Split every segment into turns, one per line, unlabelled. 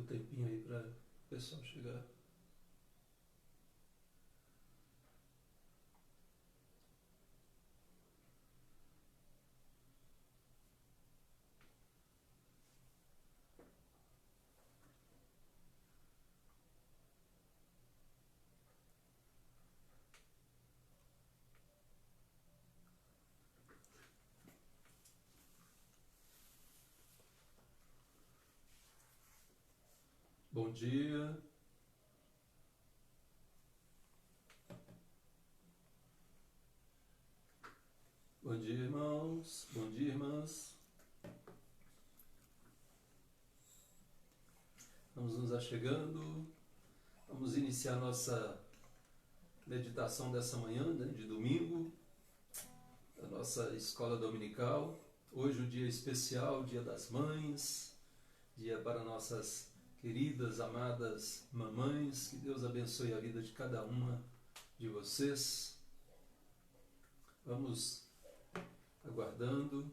um tempinho aí para o pessoal chegar. Bom dia. Bom dia, irmãos. Bom dia, irmãs. Vamos nos achegando. Vamos iniciar nossa meditação dessa manhã, né, de domingo, da nossa escola dominical. Hoje, um dia especial, Dia das Mães, dia para nossas queridas, amadas mamães. Que Deus abençoe a vida de cada uma de vocês. Vamos aguardando.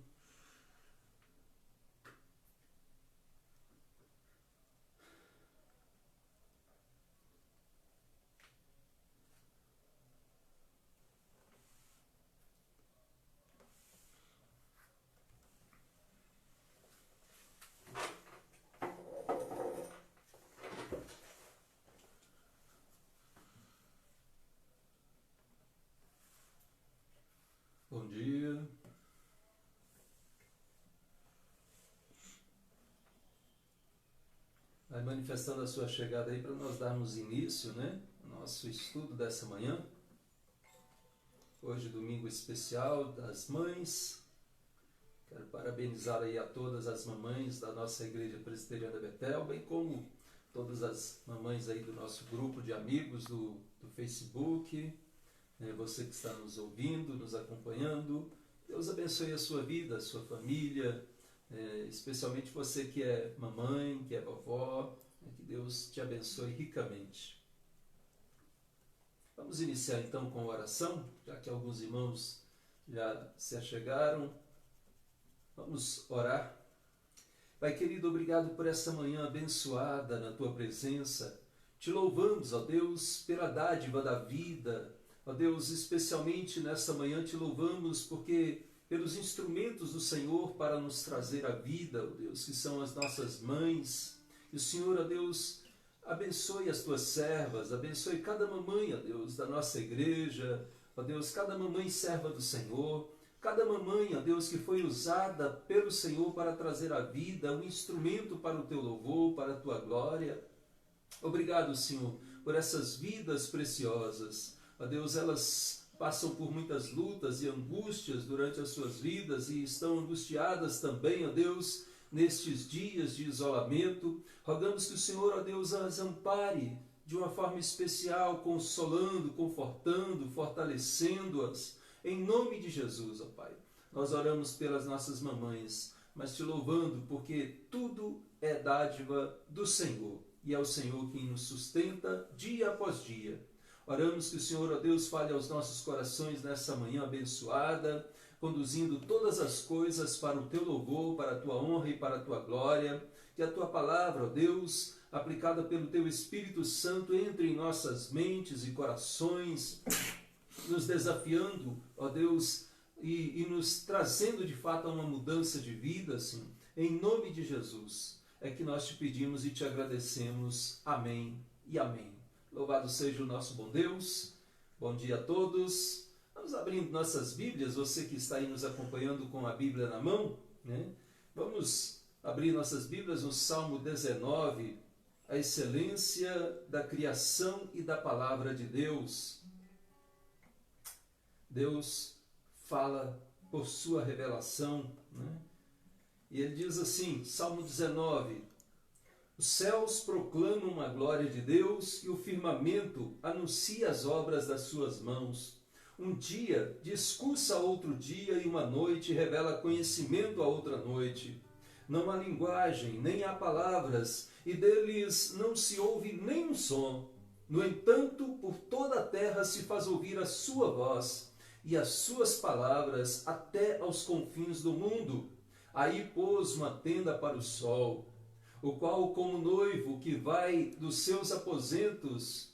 Bom dia. Vai manifestando a sua chegada aí para nós darmos início, né, ao nosso estudo dessa manhã. Hoje, domingo especial das mães. Quero parabenizar aí a todas as mamães da nossa Igreja Presbiteriana Betel, bem como todas as mamães aí do nosso grupo de amigos do Facebook. Você que está nos ouvindo, nos acompanhando, Deus abençoe a sua vida, a sua família, especialmente você que é mamãe, que é vovó, que Deus te abençoe ricamente. Vamos iniciar então com a oração, já que alguns irmãos já se achegaram. Vamos orar. Pai querido, obrigado por essa manhã abençoada na Tua presença. Te louvamos, ó Deus, pela dádiva da vida. Ó Deus, especialmente nessa manhã te louvamos porque pelos instrumentos do Senhor para nos trazer a vida, ó Deus, que são as nossas mães. E o Senhor, ó Deus, abençoe as tuas servas, abençoe cada mamãe, ó Deus, da nossa igreja, ó Deus, cada mamãe serva do Senhor, cada mamãe, ó Deus, que foi usada pelo Senhor para trazer a vida, um instrumento para o teu louvor, para a tua glória. Obrigado, Senhor, por essas vidas preciosas. Ó Deus, elas passam por muitas lutas e angústias durante as suas vidas e estão angustiadas também, ó Deus, nestes dias de isolamento. Rogamos que o Senhor, ó Deus, as ampare de uma forma especial, consolando, confortando, fortalecendo-as. Em nome de Jesus, ó Pai, nós oramos pelas nossas mamães, mas te louvando porque tudo é dádiva do Senhor e é o Senhor quem nos sustenta dia após dia. Oramos que o Senhor, ó Deus, fale aos nossos corações nessa manhã abençoada, conduzindo todas as coisas para o teu louvor, para a tua honra e para a tua glória. Que a tua palavra, ó Deus, aplicada pelo teu Espírito Santo, entre em nossas mentes e corações, nos desafiando, ó Deus, e nos trazendo de fato a uma mudança de vida, assim. Em nome de Jesus é que nós te pedimos e te agradecemos. Amém e amém. Louvado seja o nosso bom Deus. Bom dia a todos. Vamos abrindo nossas Bíblias, você que está aí nos acompanhando com a Bíblia na mão, né? Vamos abrir nossas Bíblias no Salmo 19, a excelência da criação e da palavra de Deus. Deus fala por sua revelação, né? E ele diz assim, Salmo 19, os céus proclamam a glória de Deus e o firmamento anuncia as obras das suas mãos. Um dia discursa a outro dia e uma noite revela conhecimento a outra noite. Não há linguagem, nem há palavras, e deles não se ouve nem um som. No entanto, por toda a terra se faz ouvir a sua voz, e as suas palavras até aos confins do mundo. Aí pôs uma tenda para o sol. o qual, como noivo que vai dos seus aposentos,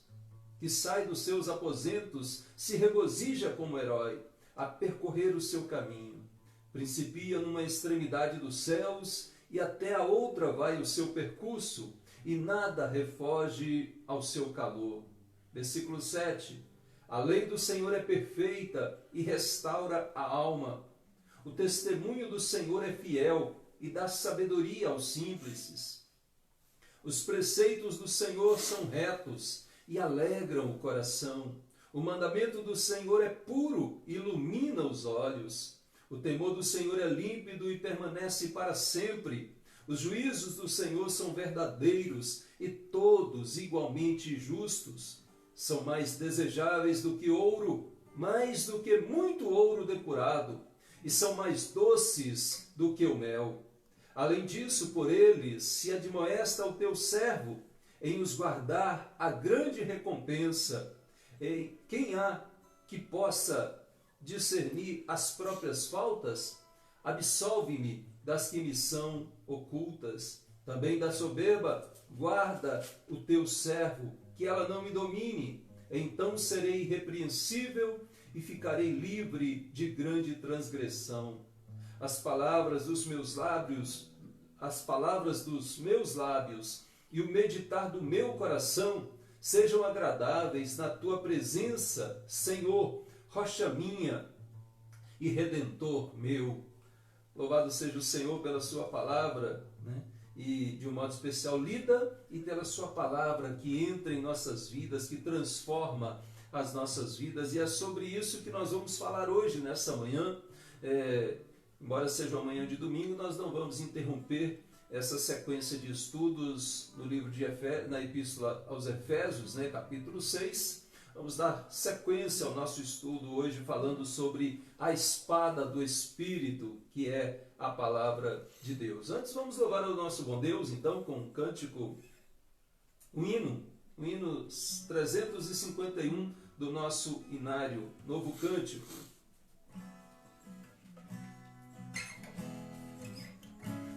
que sai dos seus aposentos, se regozija como herói a percorrer o seu caminho. Principia numa extremidade dos céus e até a outra vai o seu percurso, e nada refoge ao seu calor. Versículo 7. A lei do Senhor é perfeita e restaura a alma. O testemunho do Senhor é fiel e dá sabedoria aos simples. Os preceitos do Senhor são retos e alegram o coração. O mandamento do Senhor é puro e ilumina os olhos. O temor do Senhor é límpido e permanece para sempre. Os juízos do Senhor são verdadeiros e todos igualmente justos. São mais desejáveis do que ouro, mais do que muito ouro depurado, e são mais doces do que o mel. Além disso, por eles se admoesta o teu servo em os guardar a grande recompensa. E quem há que possa discernir as próprias faltas? Absolve-me das que me são ocultas. Também da soberba, guarda o teu servo, que ela não me domine. Então serei irrepreensível e ficarei livre de grande transgressão. As palavras dos meus lábios e o meditar do meu coração sejam agradáveis na tua presença, Senhor, rocha minha e redentor meu. Louvado seja o Senhor pela sua palavra, né? E de um modo especial lida, e pela sua palavra que entra em nossas vidas, que transforma as nossas vidas. E é sobre isso que nós vamos falar hoje, nessa manhã. Embora seja uma manhã de domingo, nós não vamos interromper essa sequência de estudos no livro de na Epístola aos Efésios, né, capítulo 6. Vamos dar sequência ao nosso estudo hoje falando sobre a espada do Espírito, que é a palavra de Deus. Antes vamos louvar o nosso bom Deus, então, com um cântico, o hino 351 do nosso inário, novo cântico.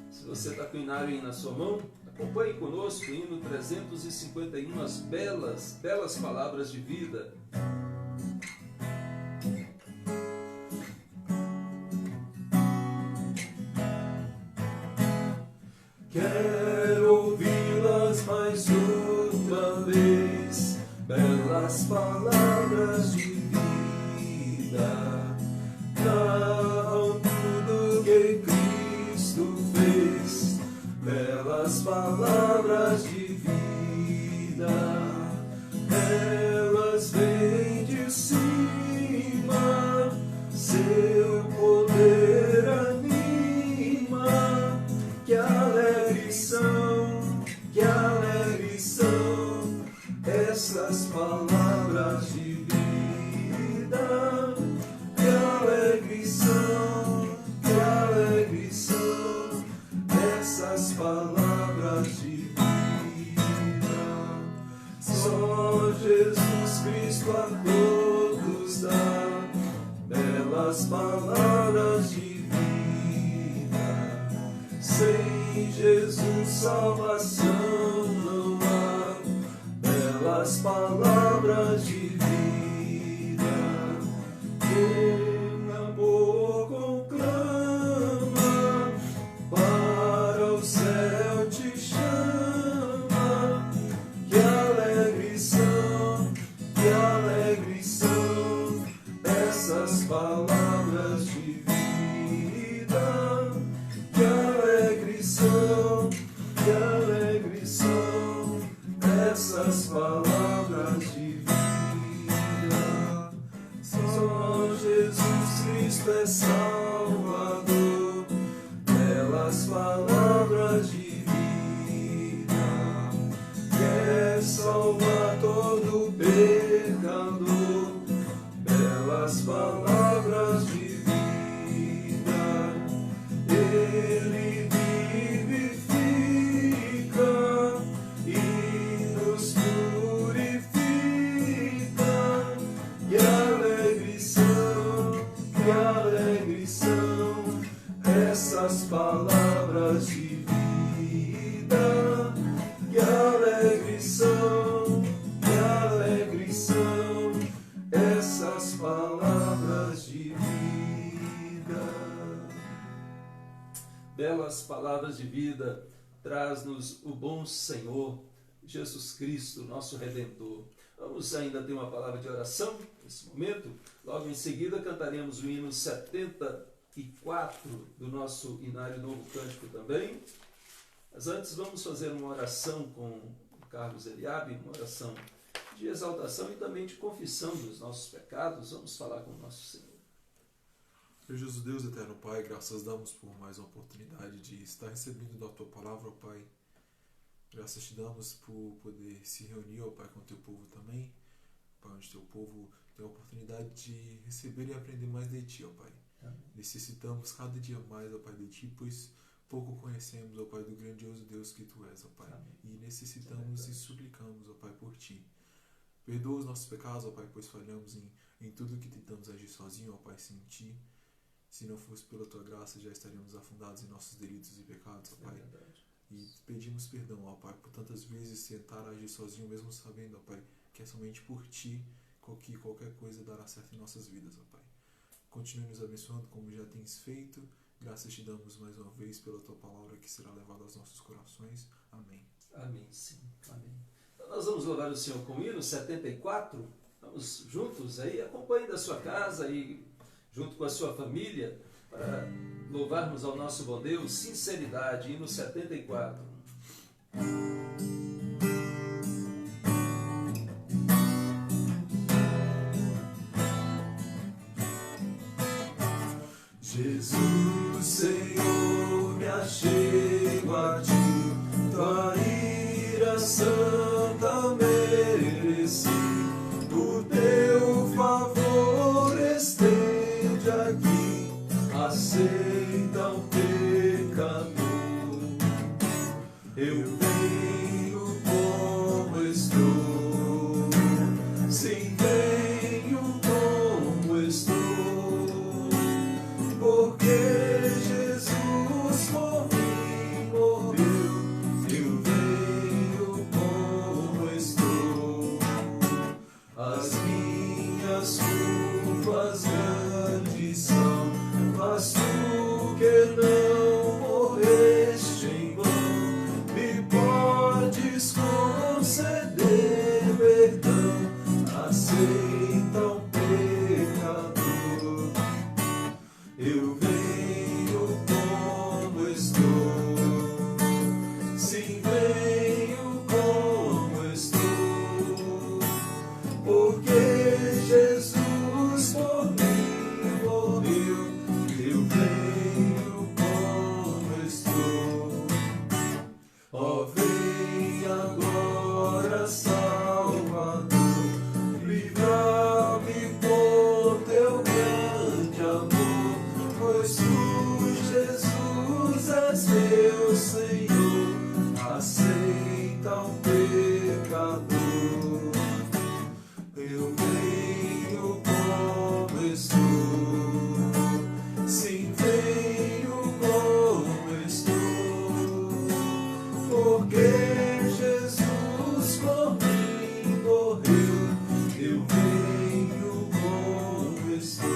Se você está com o inário aí na sua mão, acompanhe conosco o hino 351, as belas palavras de vida.
Quero ouvi-las mais uma vez, belas palavras de vida, narram tudo que Cristo fez, belas palavras de vida, elas vêm de cima, seu poder anima, que alegres são essas palavras de vida, que alegres são essas palavras de vida. Só Jesus Cristo a todos dá belas palavras de vida. Sem Jesus salvação não há, belas palavras de vida. Em amor conclama, para o céu te chama, que alegres são essas palavras de vida. Que alegres são essas palavras de vida. Só Jesus Cristo é Salvador, belas palavras de vida. Quer salvar todo pecador, belas palavras de vida. Ele vivifica e nos purifica. Que alegres são essas palavras de vida. palavras de vida.
Belas palavras de vida, traz-nos o bom Senhor, Jesus Cristo, nosso Redentor. Vamos ainda ter uma palavra de oração nesse momento. Logo em seguida cantaremos o hino 74 do nosso Inário Novo Cântico também. Mas antes vamos fazer uma oração com o Carlos Eliabe, uma oração de exaltação e também de confissão dos nossos pecados. Vamos falar com o nosso Senhor.
Jesus Deus, eterno Pai, graças damos por mais uma oportunidade de estar recebendo da Tua Palavra, ó Pai. Graças te damos por poder se reunir, ó Pai, com o Teu povo também. Pai, onde Teu povo tem a oportunidade de receber e aprender mais de Ti, ó Pai.
Amém.
Necessitamos cada dia mais, ó Pai, de Ti, pois pouco conhecemos, ó Pai, do grandioso Deus que Tu és, ó Pai.
Amém.
E necessitamos e suplicamos, ó Pai, por Ti. Perdoa os nossos pecados, ó Pai, pois falhamos em tudo que tentamos agir sozinho, ó Pai, sem Ti. Se não fosse pela Tua graça, já estaríamos afundados em nossos delitos e pecados, ó Pai.
É verdade.
E pedimos perdão, ó Pai, por tantas vezes tentar agir sozinho, mesmo sabendo, ó Pai, que é somente por Ti que qualquer coisa dará certo em nossas vidas, ó Pai. Continue nos abençoando como já tens feito. Graças te damos mais uma vez pela Tua Palavra que será levada aos nossos corações. Amém.
Amém, sim. Amém. Então nós vamos louvar o Senhor com o hino 74. Vamos juntos aí, acompanhe da sua casa e junto com a sua família, para louvarmos ao nosso bom Deus, sinceridade, hino 74.
Jesus, Senhor, me achego a Ti, Tua ira santa mereci, o Teu favor estende aqui, aceita o pecador. Eu venho como estou, sim, venho como estou, porque Jesus por mim morreu. Eu venho como estou, as minhas culpas grandes são, mas Tu que não morreste em vão, me podes conceder perdão, aceita o pecador. Eu venho como estou, sim, venho como estou, porque Jesus por mim morreu. Eu venho como estou. Ó, vem agora, Salvador, livra-me por Teu grande amor, pois Tu, Jesus, és meu Senhor, aceita o pecador. Eu venho como estou, sim, venho como estou, porque Jesus por mim morreu. Eu venho como estou.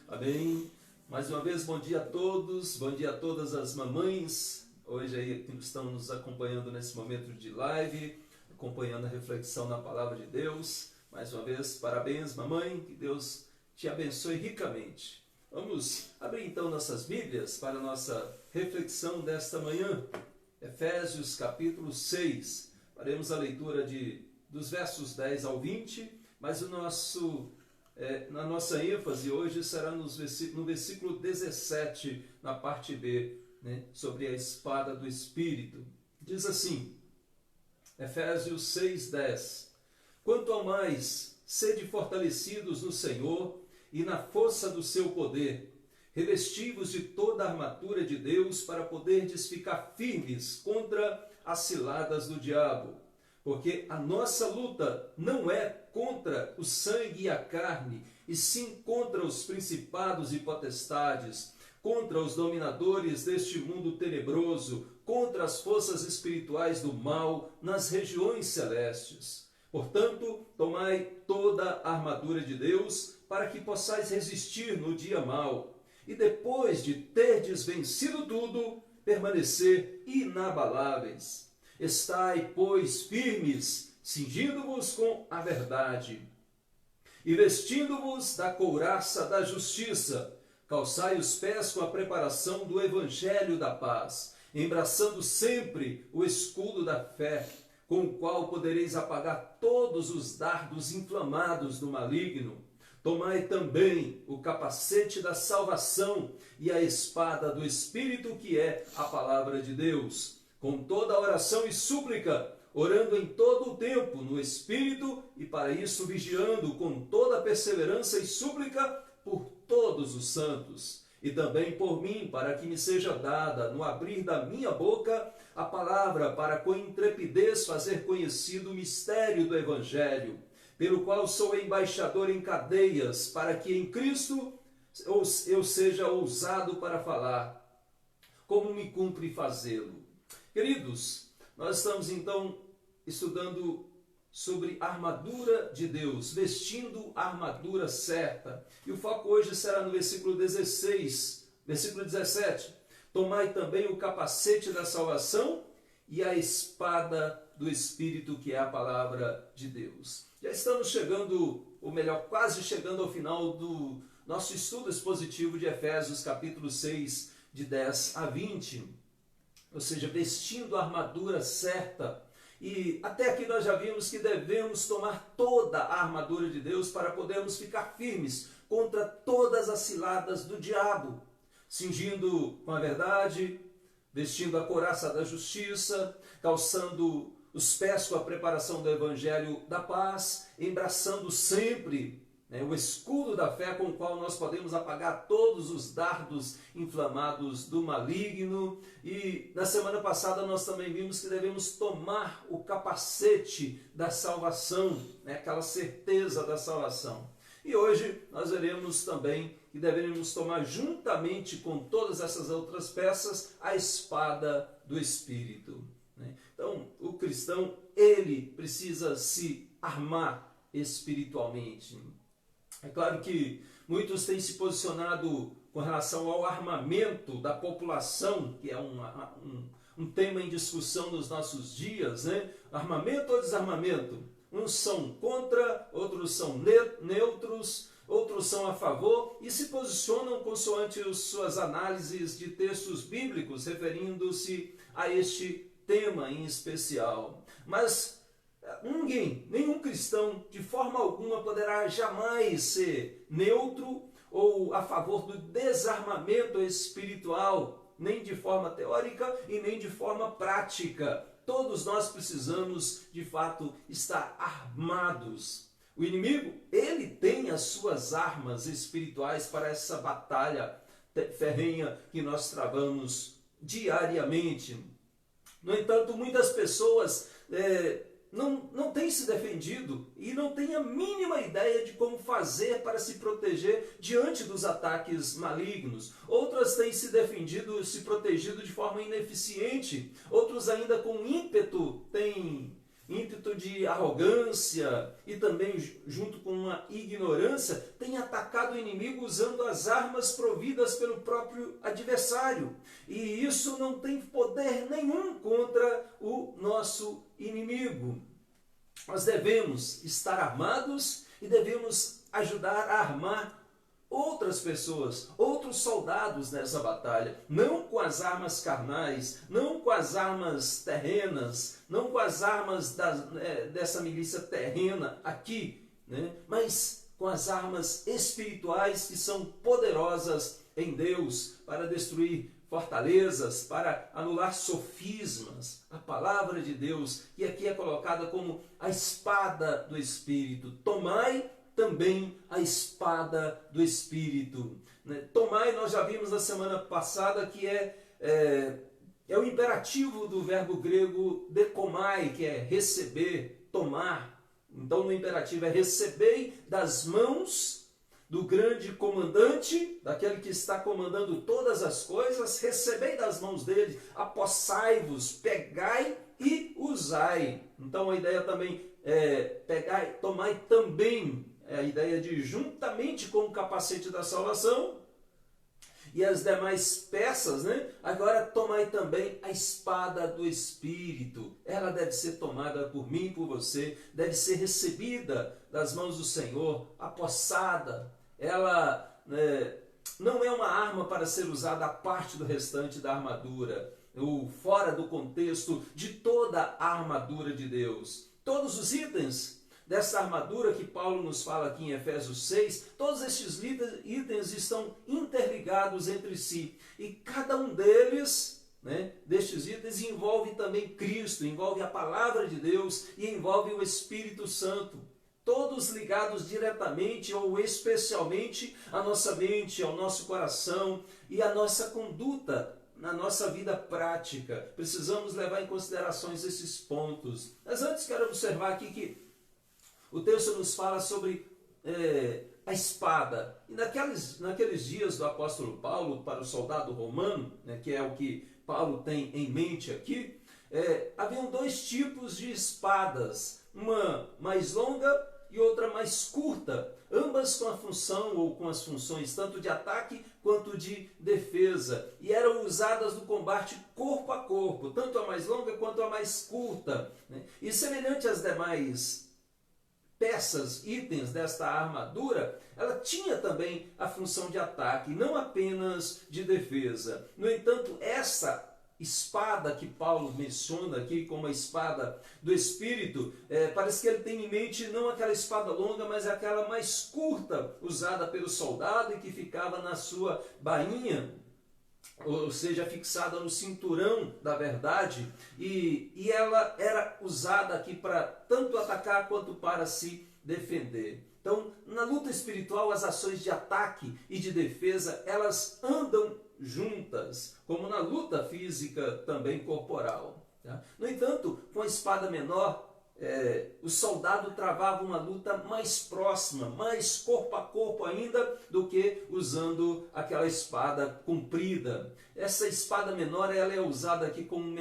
Amém.
Amém. Mais uma vez, bom dia a todos, bom dia a todas as mamães, hoje aí que estão nos acompanhando nesse momento de live, acompanhando a reflexão na Palavra de Deus. Mais uma vez, parabéns, mamãe, que Deus te abençoe ricamente. Vamos abrir então nossas Bíblias para a nossa reflexão desta manhã. Efésios capítulo 6, faremos a leitura dos versos 10 ao 20, mas na nossa ênfase hoje será no versículo 17, na parte B, né, sobre a espada do Espírito. Diz assim, Efésios 6:10: Quanto ao mais, sede fortalecidos no Senhor e na força do seu poder, revestivos de toda a armadura de Deus para poderdes ficar firmes contra as ciladas do diabo. Porque a nossa luta não é contra o sangue e a carne, e sim contra os principados e potestades, contra os dominadores deste mundo tenebroso, contra as forças espirituais do mal nas regiões celestes. Portanto, tomai toda a armadura de Deus, para que possais resistir no dia mau, e depois de terdes vencido tudo, permanecer inabaláveis. Estai, pois, firmes, cingindo-vos com a verdade, e vestindo-vos da couraça da justiça, calçai os pés com a preparação do evangelho da paz, embraçando sempre o escudo da fé, com o qual podereis apagar todos os dardos inflamados do maligno. Tomai também o capacete da salvação e a espada do Espírito, que é a palavra de Deus, com toda oração e súplica, orando em todo o tempo no Espírito, e para isso vigiando com toda perseverança e súplica por todos os santos, e também por mim, para que me seja dada, no abrir da minha boca, a palavra para com intrepidez fazer conhecido o mistério do Evangelho, pelo qual sou embaixador em cadeias, para que em Cristo eu seja ousado para falar, como me cumpre fazê-lo. Queridos, nós estamos então estudando sobre a armadura de Deus, vestindo a armadura certa. E o foco hoje será no versículo 16, versículo 17. Tomai também o capacete da salvação e a espada do Espírito, que é a palavra de Deus. Já estamos chegando, ou melhor, quase chegando ao final do nosso estudo expositivo de Efésios, capítulo 6, de 10 a 20. Ou seja, vestindo a armadura certa. E até aqui nós já vimos que devemos tomar toda a armadura de Deus para podermos ficar firmes contra todas as ciladas do diabo, cingindo com a verdade, vestindo a couraça da justiça, calçando os pés com a preparação do evangelho da paz, embraçando sempre o escudo da fé, com o qual nós podemos apagar todos os dardos inflamados do maligno. E na semana passada nós também vimos que devemos tomar o capacete da salvação, aquela certeza da salvação. E hoje nós veremos também que devemos tomar, juntamente com todas essas outras peças, a espada do Espírito. Então, o cristão, ele precisa se armar espiritualmente. É claro que muitos têm se posicionado com relação ao armamento da população, que é um tema em discussão nos nossos dias, Armamento ou desarmamento? Uns são contra, outros são neutros, outros são a favor, e se posicionam consoante suas análises de textos bíblicos, referindo-se a este tema em especial. Mas nenhum cristão, de forma alguma, poderá jamais ser neutro ou a favor do desarmamento espiritual, nem de forma teórica e nem de forma prática. Todos nós precisamos, de fato, estar armados. O inimigo, ele tem as suas armas espirituais para essa batalha ferrenha que nós travamos diariamente. No entanto, muitas pessoas não têm se defendido e não têm a mínima ideia de como fazer para se proteger diante dos ataques malignos. Outras têm se defendido, se protegido de forma ineficiente. Outros ainda com ímpeto, têm ímpeto de arrogância e também junto com uma ignorância, têm atacado o inimigo usando as armas providas pelo próprio adversário. E isso não tem poder nenhum contra o nosso inimigo. Nós devemos estar armados e devemos ajudar a armar outras pessoas, outros soldados nessa batalha, não com as armas carnais, não com as armas terrenas, não com as armas dessa milícia terrena aqui, mas com as armas espirituais que são poderosas em Deus para destruir fortalezas, para anular sofismas. A palavra de Deus, que aqui é colocada como a espada do Espírito. Tomai também a espada do Espírito. Tomai, nós já vimos na semana passada que é o imperativo do verbo grego dekomai, que é receber, tomar. Então no imperativo é recebei das mãos do grande comandante, daquele que está comandando todas as coisas, recebei das mãos dele, apossai-vos, pegai e usai. Então a ideia também é pegai, tomai também, é a ideia de juntamente com o capacete da salvação e as demais peças, né? Agora tomai também a espada do Espírito. Ela deve ser tomada por mim, por você, deve ser recebida das mãos do Senhor, apossada. Ela não é uma arma para ser usada à parte do restante da armadura, ou fora do contexto de toda a armadura de Deus. Todos os itens dessa armadura que Paulo nos fala aqui em Efésios 6, todos estes itens estão interligados entre si. E cada um deles, destes itens, envolve também Cristo, envolve a palavra de Deus e envolve o Espírito Santo. Todos ligados diretamente ou especialmente à nossa mente, ao nosso coração e à nossa conduta na nossa vida prática. Precisamos levar em consideração esses pontos. Mas antes quero observar aqui que o texto nos fala sobre a espada. E naqueles dias do apóstolo Paulo para o soldado romano, que é o que Paulo tem em mente aqui, haviam dois tipos de espadas, uma mais longa e outra mais curta, ambas com a função ou com as funções tanto de ataque quanto de defesa, e eram usadas no combate corpo a corpo, tanto a mais longa quanto a mais curta. E semelhante às demais peças, itens desta armadura, ela tinha também a função de ataque, não apenas de defesa. No entanto, essa espada que Paulo menciona aqui como a espada do Espírito, parece que ele tem em mente não aquela espada longa, mas aquela mais curta, usada pelo soldado e que ficava na sua bainha, ou seja, fixada no cinturão da verdade, e ela era usada aqui para tanto atacar quanto para se defender. Então, na luta espiritual, as ações de ataque e de defesa, elas andam juntas, como na luta física também corporal. Tá? No entanto, com a espada menor, o soldado travava uma luta mais próxima, mais corpo a corpo ainda, do que usando aquela espada comprida. Essa espada menor ela é usada aqui como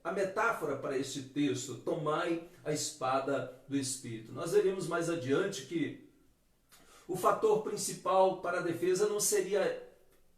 a metáfora para este texto, tomai a espada do Espírito. Nós veremos mais adiante que o fator principal para a defesa não seria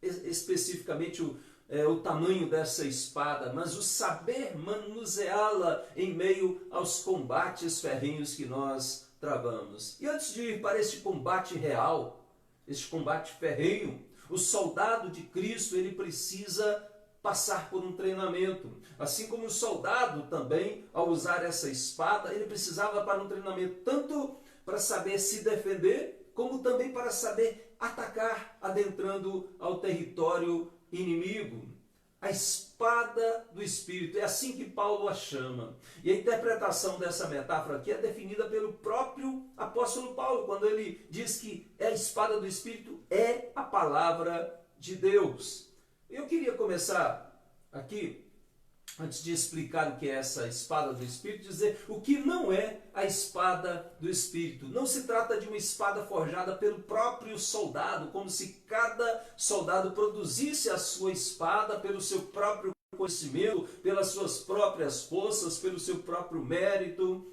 especificamente o tamanho dessa espada, mas o saber manuseá-la em meio aos combates ferrenhos que nós travamos. E antes de ir para este combate real, este combate ferrenho, o soldado de Cristo ele precisa passar por um treinamento. Assim como o soldado também, ao usar essa espada, ele precisava para um treinamento tanto para saber se defender, como também para saber atacar, adentrando ao território inimigo. A espada do Espírito, é assim que Paulo a chama. E a interpretação dessa metáfora aqui é definida pelo próprio apóstolo Paulo, quando ele diz que a espada do Espírito é a palavra de Deus. Eu queria começar aqui, antes de explicar o que é essa espada do Espírito, dizer o que não é a espada do Espírito. Não se trata de uma espada forjada pelo próprio soldado, como se cada soldado produzisse a sua espada pelo seu próprio conhecimento, pelas suas próprias forças, pelo seu próprio mérito,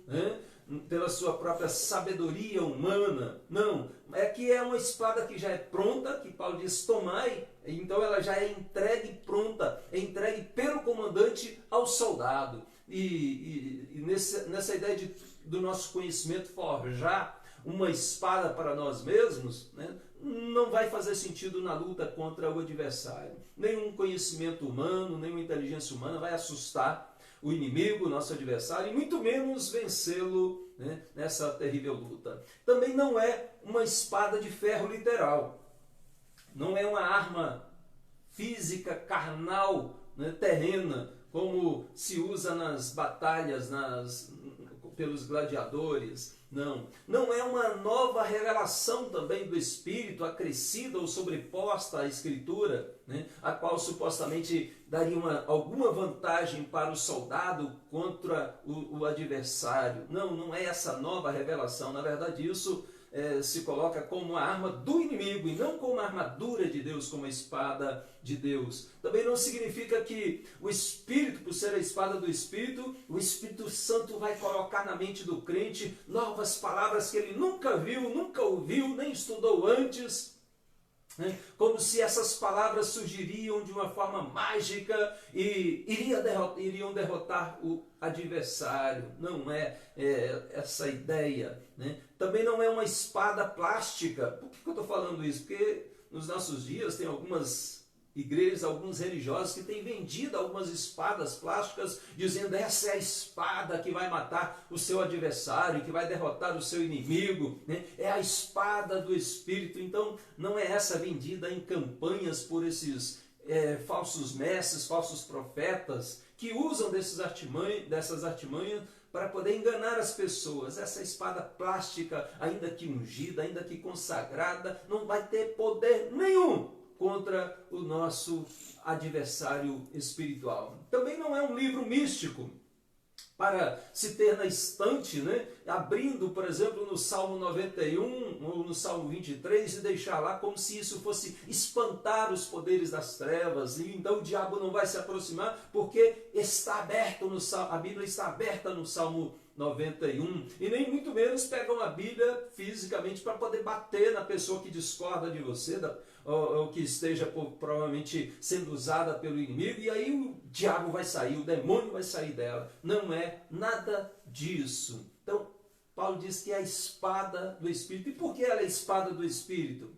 pela sua própria sabedoria humana. Não, é que é uma espada que já é pronta, que Paulo diz, tomai, então ela já é entregue pronta, é entregue pelo comandante ao soldado. E nessa ideia do nosso conhecimento forjar uma espada para nós mesmos, não vai fazer sentido na luta contra o adversário. Nenhum conhecimento humano, nenhuma inteligência humana vai assustar o inimigo, o nosso adversário, e muito menos vencê-lo nessa terrível luta. Também não é uma espada de ferro literal. Não é uma arma física, carnal, terrena, como se usa nas batalhas pelos gladiadores. Não é uma nova revelação também do Espírito, acrescida ou sobreposta à Escritura, a qual supostamente daria alguma vantagem para o soldado contra o adversário. Não é essa nova revelação. Na verdade, isso se coloca como a arma do inimigo e não como a armadura de Deus, como a espada de Deus. Também não significa que o Espírito, por ser a espada do Espírito, o Espírito Santo vai colocar na mente do crente novas palavras que ele nunca viu, nunca ouviu, nem estudou antes, como se essas palavras surgiriam de uma forma mágica e iriam derrotar o adversário. Não é essa ideia, né? Também não é uma espada plástica. Por que eu estou falando isso? Porque nos nossos dias tem algumas igrejas, alguns religiosos que têm vendido algumas espadas plásticas, dizendo essa é a espada que vai matar o seu adversário, que vai derrotar o seu inimigo, né? É a espada do Espírito. Então não é essa vendida em campanhas por esses falsos mestres, falsos profetas, que usam dessas artimanhas para poder enganar as pessoas. Essa espada plástica, ainda que ungida, ainda que consagrada, não vai ter poder nenhum contra o nosso adversário espiritual. Também não é um livro místico para se ter na estante, né? Abrindo, por exemplo, no Salmo 91 ou no Salmo 23 e deixar lá como se isso fosse espantar os poderes das trevas, e então o diabo não vai se aproximar porque está aberto no Salmo, a Bíblia está aberta no Salmo 91, e nem muito menos pegam a Bíblia fisicamente para poder bater na pessoa que discorda de você, ou que esteja provavelmente sendo usada pelo inimigo, e aí o diabo vai sair, o demônio vai sair dela. Não é nada disso. Então, Paulo diz que é a espada do Espírito. E por que ela é a espada do Espírito?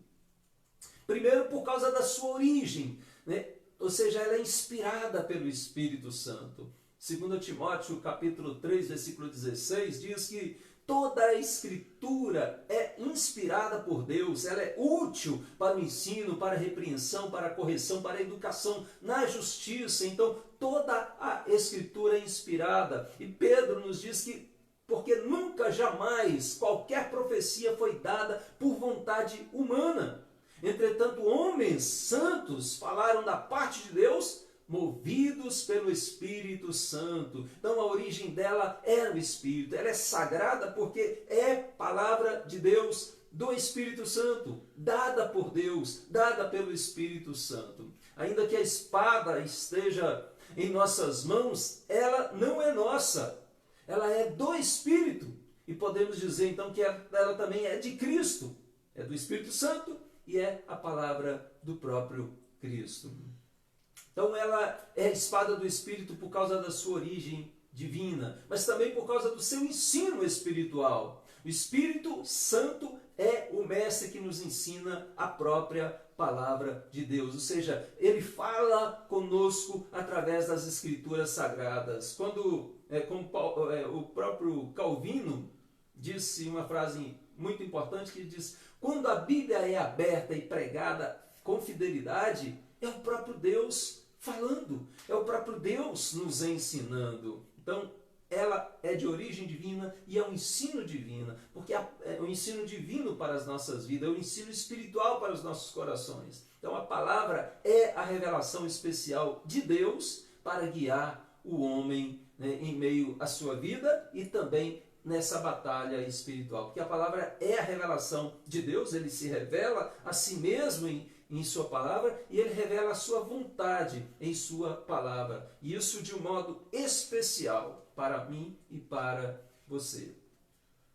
Primeiro, por causa da sua origem, né? Ou seja, ela é inspirada pelo Espírito Santo. 2 Timóteo, capítulo 3, versículo 16, diz que toda a Escritura é inspirada por Deus, ela é útil para o ensino, para a repreensão, para a correção, para a educação na justiça. Então, toda a Escritura é inspirada. E Pedro nos diz que porque nunca, jamais, qualquer profecia foi dada por vontade humana. Entretanto, homens santos falaram da parte de Deus, movidos pelo Espírito Santo. Então a origem dela é o Espírito, ela é sagrada porque é palavra de Deus, do Espírito Santo, dada por Deus, dada pelo Espírito Santo. Ainda que a espada esteja em nossas mãos, ela não é nossa, ela é do Espírito. E podemos dizer então que ela também é de Cristo, é do Espírito Santo e é a palavra do próprio Cristo. Então ela é a espada do Espírito por causa da sua origem divina, mas também por causa do seu ensino espiritual. O Espírito Santo é o mestre que nos ensina a própria palavra de Deus, ou seja, ele fala conosco através das Escrituras Sagradas. Como o próprio Calvino disse uma frase muito importante que diz: quando a Bíblia é aberta e pregada com fidelidade, é o próprio Deus falando, é o próprio Deus nos ensinando. Então, ela é de origem divina e é um ensino divino, porque é um ensino divino para as nossas vidas, é um ensino espiritual para os nossos corações. Então, a palavra é a revelação especial de Deus para guiar o homem, né, em meio à sua vida e também nessa batalha espiritual. Porque a palavra é a revelação de Deus, ele se revela a si mesmo em sua palavra, e ele revela a sua vontade em sua palavra. E isso de um modo especial para mim e para você.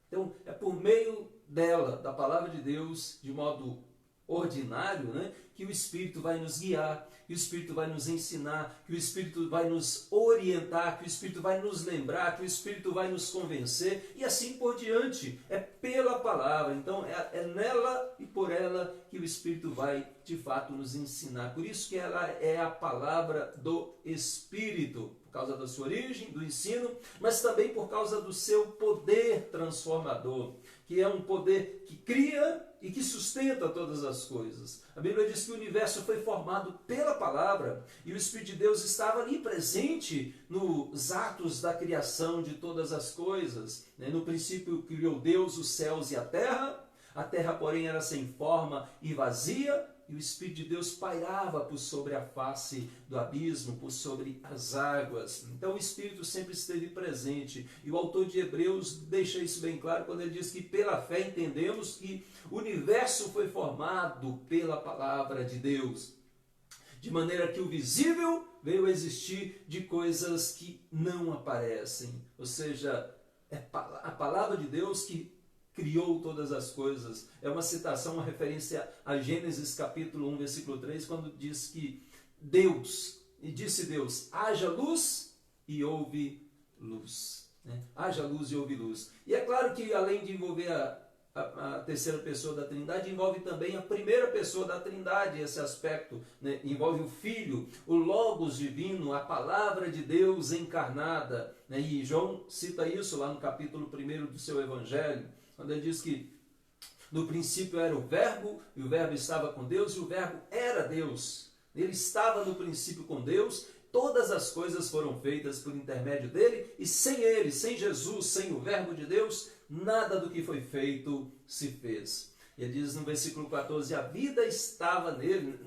Então, é por meio dela, da palavra de Deus, de modo ordinário, né, que o Espírito vai nos guiar, que o Espírito vai nos ensinar, que o Espírito vai nos orientar, que o Espírito vai nos lembrar, que o Espírito vai nos convencer, e assim por diante. É pela palavra. Então é nela e por ela que o Espírito vai de fato nos ensinar. Por isso que ela é a palavra do Espírito, por causa da sua origem, do ensino, mas também por causa do seu poder transformador, que é um poder que cria e que sustenta todas as coisas. A Bíblia diz que o universo foi formado pela palavra e o Espírito de Deus estava ali presente nos atos da criação de todas as coisas. No princípio criou Deus os céus e a terra, porém era sem forma e vazia, e o Espírito de Deus pairava por sobre a face do abismo, por sobre as águas. Então o Espírito sempre esteve presente. E o autor de Hebreus deixa isso bem claro quando ele diz que pela fé entendemos que o universo foi formado pela palavra de Deus. De maneira que o visível veio a existir de coisas que não aparecem. Ou seja, é a palavra de Deus que criou todas as coisas. É uma citação, uma referência a Gênesis capítulo 1, versículo 3, quando diz que Deus, e disse Deus, haja luz e houve luz. Né? Haja luz e houve luz. E é claro que além de envolver a terceira pessoa da Trindade, envolve também a primeira pessoa da Trindade, esse aspecto, né? Envolve o Filho, o Logos divino, a palavra de Deus encarnada, né? E João cita isso lá no capítulo 1 do seu Evangelho, quando ele diz que no princípio era o Verbo, e o Verbo estava com Deus, e o Verbo era Deus. Ele estava no princípio com Deus, todas as coisas foram feitas por intermédio dele, e sem ele, sem Jesus, sem o Verbo de Deus, nada do que foi feito se fez. Ele diz no versículo 14, a vida estava nele,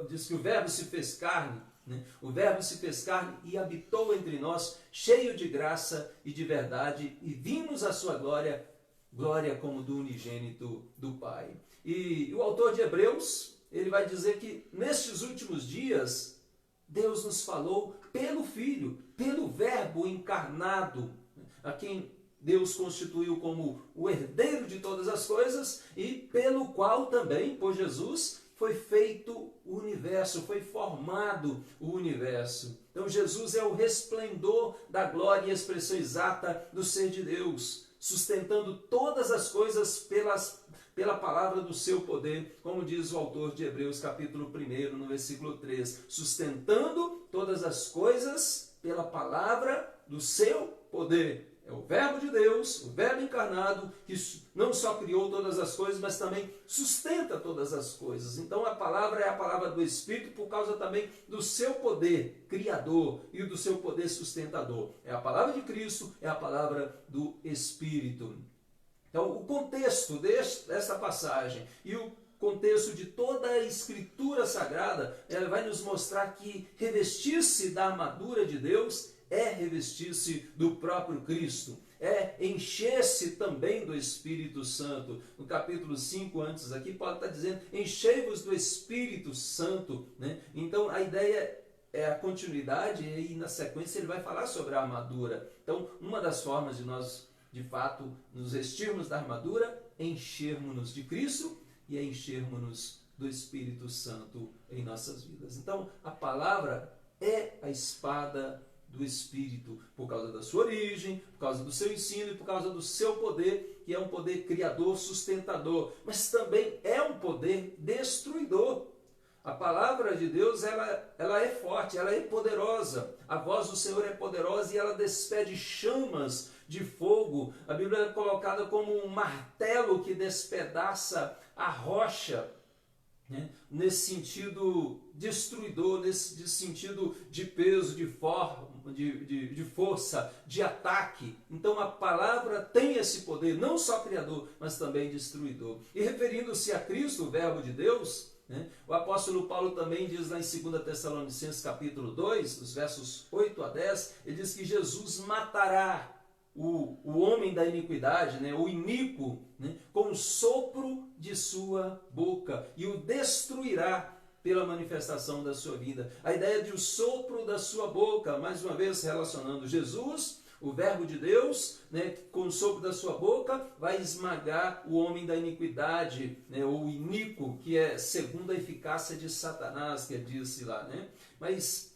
diz que o Verbo se fez carne, né? O Verbo se fez carne e habitou entre nós, cheio de graça e de verdade, e vimos a sua glória, glória como do unigênito do Pai. E o autor de Hebreus, ele vai dizer que nestes últimos dias, Deus nos falou pelo Filho, pelo Verbo encarnado, a quem Deus constituiu como o herdeiro de todas as coisas e pelo qual também, por Jesus, foi feito o universo, foi formado o universo. Então Jesus é o resplendor da glória e expressão exata do ser de Deus, sustentando todas as coisas pela palavra do seu poder, como diz o autor de Hebreus capítulo 1, no versículo 3, sustentando todas as coisas pela palavra do seu poder. É o Verbo de Deus, o Verbo encarnado, que não só criou todas as coisas, mas também sustenta todas as coisas. Então a palavra é a palavra do Espírito por causa também do seu poder criador e do seu poder sustentador. É a palavra de Cristo, é a palavra do Espírito. Então o contexto desta passagem e o contexto de toda a Escritura Sagrada, ela vai nos mostrar que revestir-se da armadura de Deus é revestir-se do próprio Cristo, é encher-se também do Espírito Santo. No capítulo 5, antes aqui, Paulo está dizendo, enchei-vos do Espírito Santo. Né? Então a ideia é a continuidade e na sequência ele vai falar sobre a armadura. Então uma das formas de nós, de fato, nos vestirmos da armadura, é enchermos-nos de Cristo e é enchermos-nos do Espírito Santo em nossas vidas. Então a palavra é a espada do Espírito, por causa da sua origem, por causa do seu ensino e por causa do seu poder, que é um poder criador, sustentador, mas também é um poder destruidor. A palavra de Deus, ela é forte, ela é poderosa. A voz do Senhor é poderosa e ela despede chamas de fogo. A Bíblia é colocada como um martelo que despedaça a rocha, né? Nesse sentido destruidor, nesse sentido de peso, de força, de ataque. Então a palavra tem esse poder, não só criador, mas também destruidor. E referindo-se a Cristo, o Verbo de Deus, né, o apóstolo Paulo também diz lá em 2 Tessalonicenses capítulo 2, dos versos 8 a 10, ele diz que Jesus matará o homem da iniquidade, né, o iníquo, né, com o sopro de sua boca e o destruirá pela manifestação da sua vida. A ideia de o sopro da sua boca, mais uma vez relacionando Jesus, o Verbo de Deus, né, com o sopro da sua boca, vai esmagar o homem da iniquidade, né, ou iníquo, que é segundo a eficácia de Satanás, que ele disse lá. Né? Mas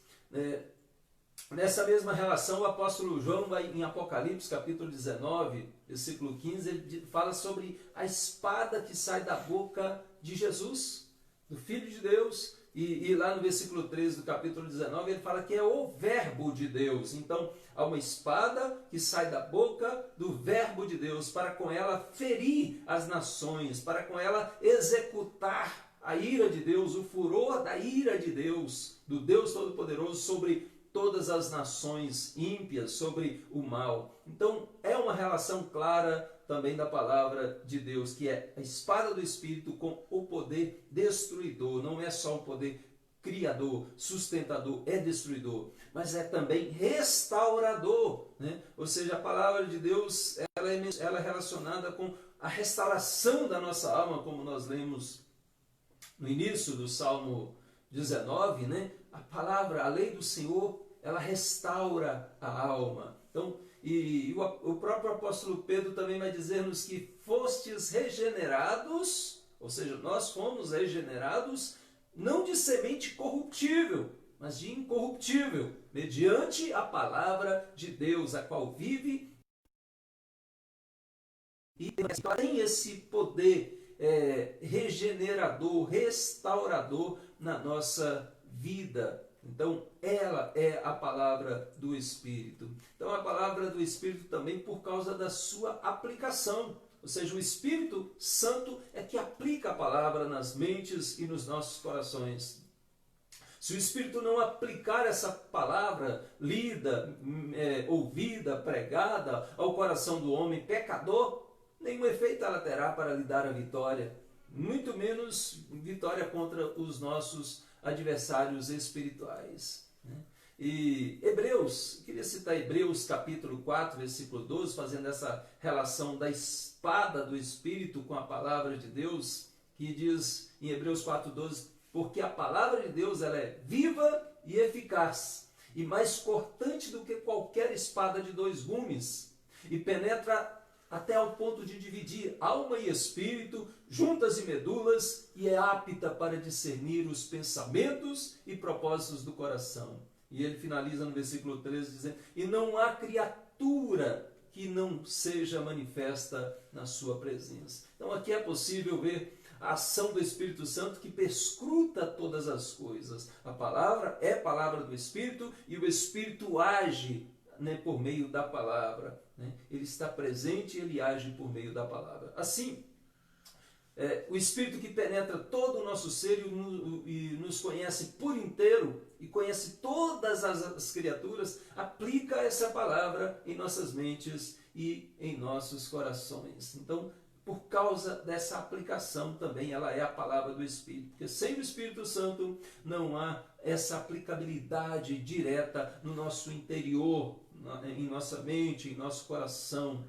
nessa mesma relação, o apóstolo João vai em Apocalipse, capítulo 19, versículo 15, ele fala sobre a espada que sai da boca de Jesus, do Filho de Deus, e lá no versículo 13 do capítulo 19, ele fala que é o Verbo de Deus. Então, há uma espada que sai da boca do Verbo de Deus, para com ela ferir as nações, para com ela executar a ira de Deus, o furor da ira de Deus, do Deus Todo-Poderoso sobre todas as nações ímpias, sobre o mal. Então é uma relação clara também da palavra de Deus, que é a espada do Espírito com o poder destruidor. Não é só um poder criador, sustentador, é destruidor, mas é também restaurador, né? Ou seja, a palavra de Deus ela é relacionada com a restauração da nossa alma, como nós lemos no início do Salmo 19, né? A palavra, a lei do Senhor, ela restaura a alma. Então, e o próprio apóstolo Pedro também vai dizer-nos que fostes regenerados, ou seja, nós fomos regenerados não de semente corruptível, mas de incorruptível, mediante a palavra de Deus, a qual vive e tem esse poder regenerador, restaurador na nossa vida. Então, ela é a palavra do Espírito. Então, a palavra do Espírito também por causa da sua aplicação. Ou seja, o Espírito Santo é que aplica a palavra nas mentes e nos nossos corações. Se o Espírito não aplicar essa palavra lida, ouvida, pregada ao coração do homem pecador, nenhum efeito ela terá para lhe dar a vitória. Muito menos vitória contra os nossos adversários espirituais. E Hebreus, queria citar Hebreus capítulo 4, versículo 12, fazendo essa relação da espada do Espírito com a palavra de Deus, que diz em Hebreus 4,12, porque a palavra de Deus ela é viva e eficaz, e mais cortante do que qualquer espada de dois gumes, e penetra até ao ponto de dividir alma e espírito, juntas e medulas, e é apta para discernir os pensamentos e propósitos do coração. E ele finaliza no versículo 13 dizendo, e não há criatura que não seja manifesta na sua presença. Então aqui é possível ver a ação do Espírito Santo que perscruta todas as coisas. A palavra é palavra do Espírito e o Espírito age, né, por meio da palavra. Né? Ele está presente e ele age por meio da palavra. Assim, o Espírito que penetra todo o nosso ser e nos conhece por inteiro e conhece todas as criaturas, aplica essa palavra em nossas mentes e em nossos corações. Então, por causa dessa aplicação também, ela é a palavra do Espírito. Porque sem o Espírito Santo não há essa aplicabilidade direta no nosso interior, em nossa mente, em nosso coração.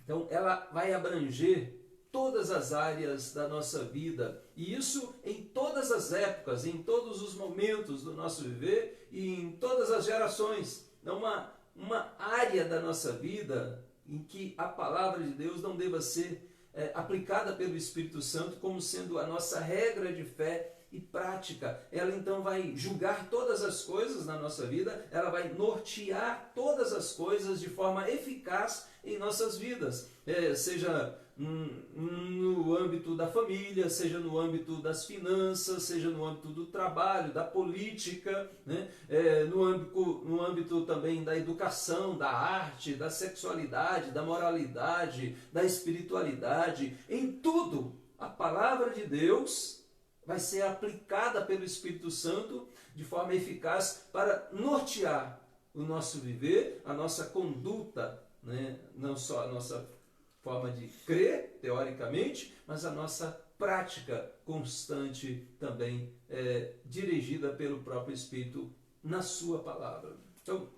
Então, ela vai abranger todas as áreas da nossa vida, e isso em todas as épocas, em todos os momentos do nosso viver e em todas as gerações. Então, uma área da nossa vida em que a palavra de Deus não deva ser aplicada pelo Espírito Santo como sendo a nossa regra de fé e prática. Ela então vai julgar todas as coisas na nossa vida, ela vai nortear todas as coisas de forma eficaz em nossas vidas, seja no âmbito da família, seja no âmbito das finanças, seja no âmbito do trabalho, da política, né? No âmbito também da educação, da arte, da sexualidade, da moralidade, da espiritualidade. Em tudo, a palavra de Deus vai ser aplicada pelo Espírito Santo de forma eficaz para nortear o nosso viver, a nossa conduta, né? Não só a nossa forma de crer, teoricamente, mas a nossa prática constante também dirigida pelo próprio Espírito na sua palavra. Então,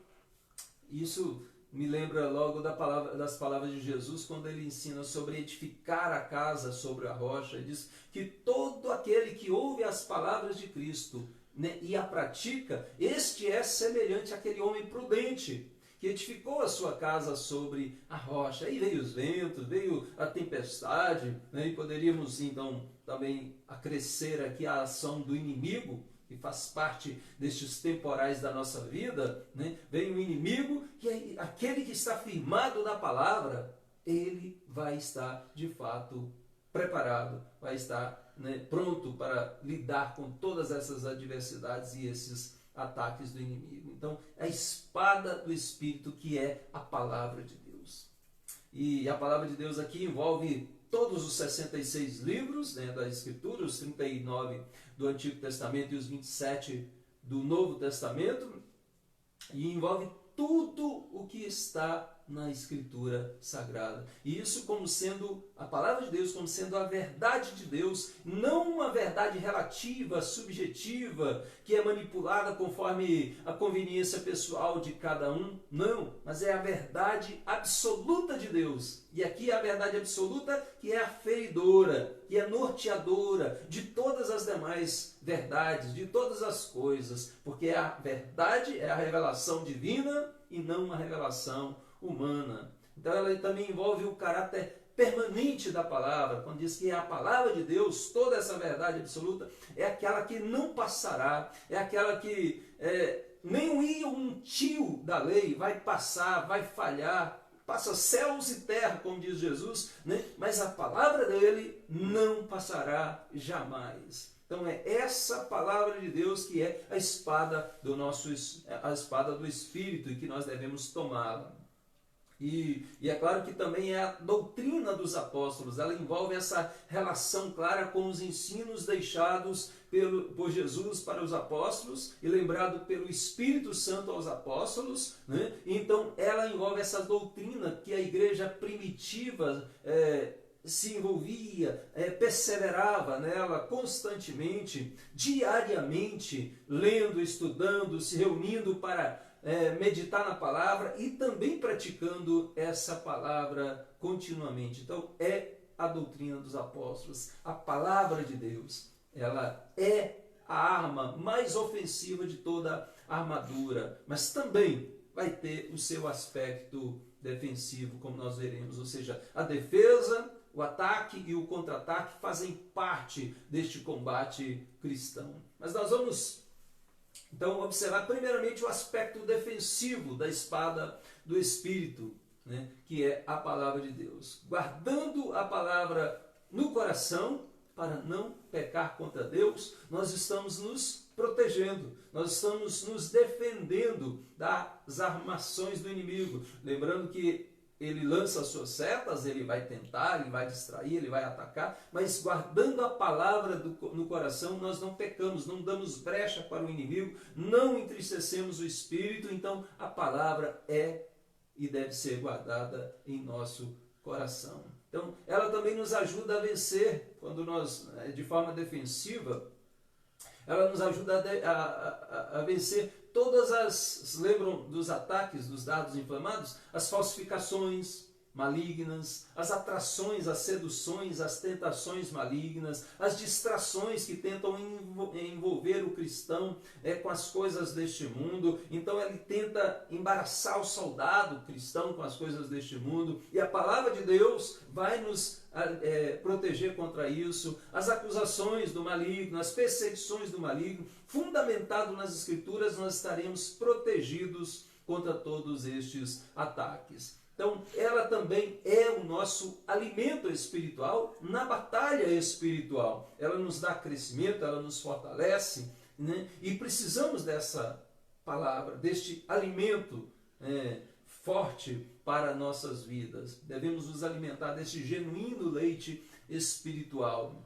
isso me lembra logo das palavras de Jesus, quando ele ensina sobre edificar a casa sobre a rocha. Ele diz que todo aquele que ouve as palavras de Cristo, né, e a pratica, este é semelhante àquele homem prudente, que edificou a sua casa sobre a rocha. Aí veio os ventos, veio a tempestade, né? E poderíamos então também acrescer aqui a ação do inimigo, que faz parte destes temporais da nossa vida, né? Vem o inimigo, e aí, aquele que está firmado na palavra, ele vai estar de fato preparado, vai estar, né, pronto para lidar com todas essas adversidades e esses ataques do inimigo. Então, a espada do Espírito, que é a palavra de Deus. E a palavra de Deus aqui envolve todos os 66 livros, né, da Escritura, os 39 do Antigo Testamento e os 27 do Novo Testamento, e envolve tudo o que está na Escritura Sagrada. E isso como sendo a palavra de Deus, como sendo a verdade de Deus, não uma verdade relativa, subjetiva, que é manipulada conforme a conveniência pessoal de cada um. Não, mas é a verdade absoluta de Deus. E aqui é a verdade absoluta que é aferidora, que é norteadora de todas as demais verdades, de todas as coisas, porque a verdade é a revelação divina e não uma revelação humana. Então ela também envolve o caráter permanente da palavra. Quando diz que é a palavra de Deus, toda essa verdade absoluta é aquela que não passará, é aquela que nem um i ou um tio da lei vai passar, vai falhar, passa céus e terra, como diz Jesus, né? Mas a palavra dele não passará jamais. Então é essa palavra de Deus que é a espada a espada do Espírito, e que nós devemos tomá-la. E é claro que também é a doutrina dos apóstolos, ela envolve essa relação clara com os ensinos deixados por Jesus para os apóstolos e lembrado pelo Espírito Santo aos apóstolos, né? Então ela envolve essa doutrina que a igreja primitiva se envolvia, perseverava nela constantemente, diariamente, lendo, estudando, se reunindo para meditar na palavra e também praticando essa palavra continuamente. Então é a doutrina dos apóstolos, a palavra de Deus. Ela é a arma mais ofensiva de toda a armadura, mas também vai ter o seu aspecto defensivo, como nós veremos, ou seja, a defesa, o ataque e o contra-ataque fazem parte deste combate cristão. Mas nós vamos então observar primeiramente o aspecto defensivo da espada do Espírito, né, que é a palavra de Deus. Guardando a palavra no coração para não pecar contra Deus, nós estamos nos protegendo, nós estamos nos defendendo das armações do inimigo. Lembrando que ele lança as suas setas, ele vai tentar, ele vai distrair, ele vai atacar, mas guardando a palavra no coração, nós não pecamos, não damos brecha para o inimigo, não entristecemos o Espírito. Então a palavra é e deve ser guardada em nosso coração. Então ela também nos ajuda a vencer, quando nós, de forma defensiva, ela nos ajuda a vencer lembram dos ataques dos dardos inflamados? As falsificações malignas, as atrações, as seduções, as tentações malignas, as distrações que tentam envolver o cristão com as coisas deste mundo. Então ele tenta embaraçar o soldado cristão com as coisas deste mundo, e a palavra de Deus vai nos proteger contra isso. As acusações do maligno, as perseguições do maligno, fundamentado nas Escrituras, nós estaremos protegidos contra todos estes ataques. Então, ela também é o nosso alimento espiritual na batalha espiritual. Ela nos dá crescimento, ela nos fortalece, né? E precisamos dessa palavra, deste alimento forte para nossas vidas. Devemos nos alimentar deste genuíno leite espiritual.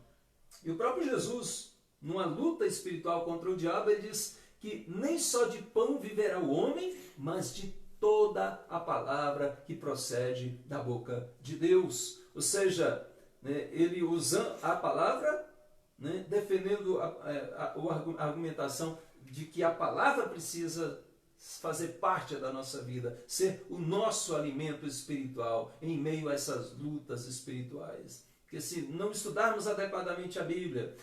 E o próprio Jesus, numa luta espiritual contra o diabo, ele diz que nem só de pão viverá o homem, mas de toda a palavra que procede da boca de Deus. Ou seja, né, ele usa a palavra, né, defendendo a argumentação de que a palavra precisa fazer parte da nossa vida, ser o nosso alimento espiritual em meio a essas lutas espirituais. Porque se não estudarmos adequadamente a Bíblia,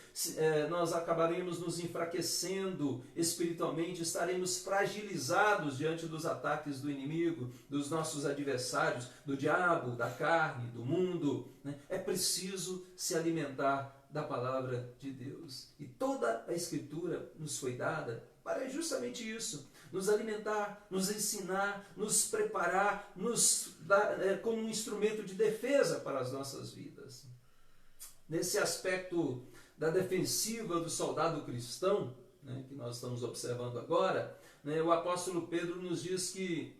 nós acabaremos nos enfraquecendo espiritualmente, estaremos fragilizados diante dos ataques do inimigo, dos nossos adversários, do diabo, da carne, do mundo, né? É preciso se alimentar da palavra de Deus. E toda a Escritura nos foi dada para justamente isso, nos alimentar, nos ensinar, nos preparar, nos dar como um instrumento de defesa para as nossas vidas. Nesse aspecto da defensiva do soldado cristão, né, que nós estamos observando agora, né, o apóstolo Pedro nos diz que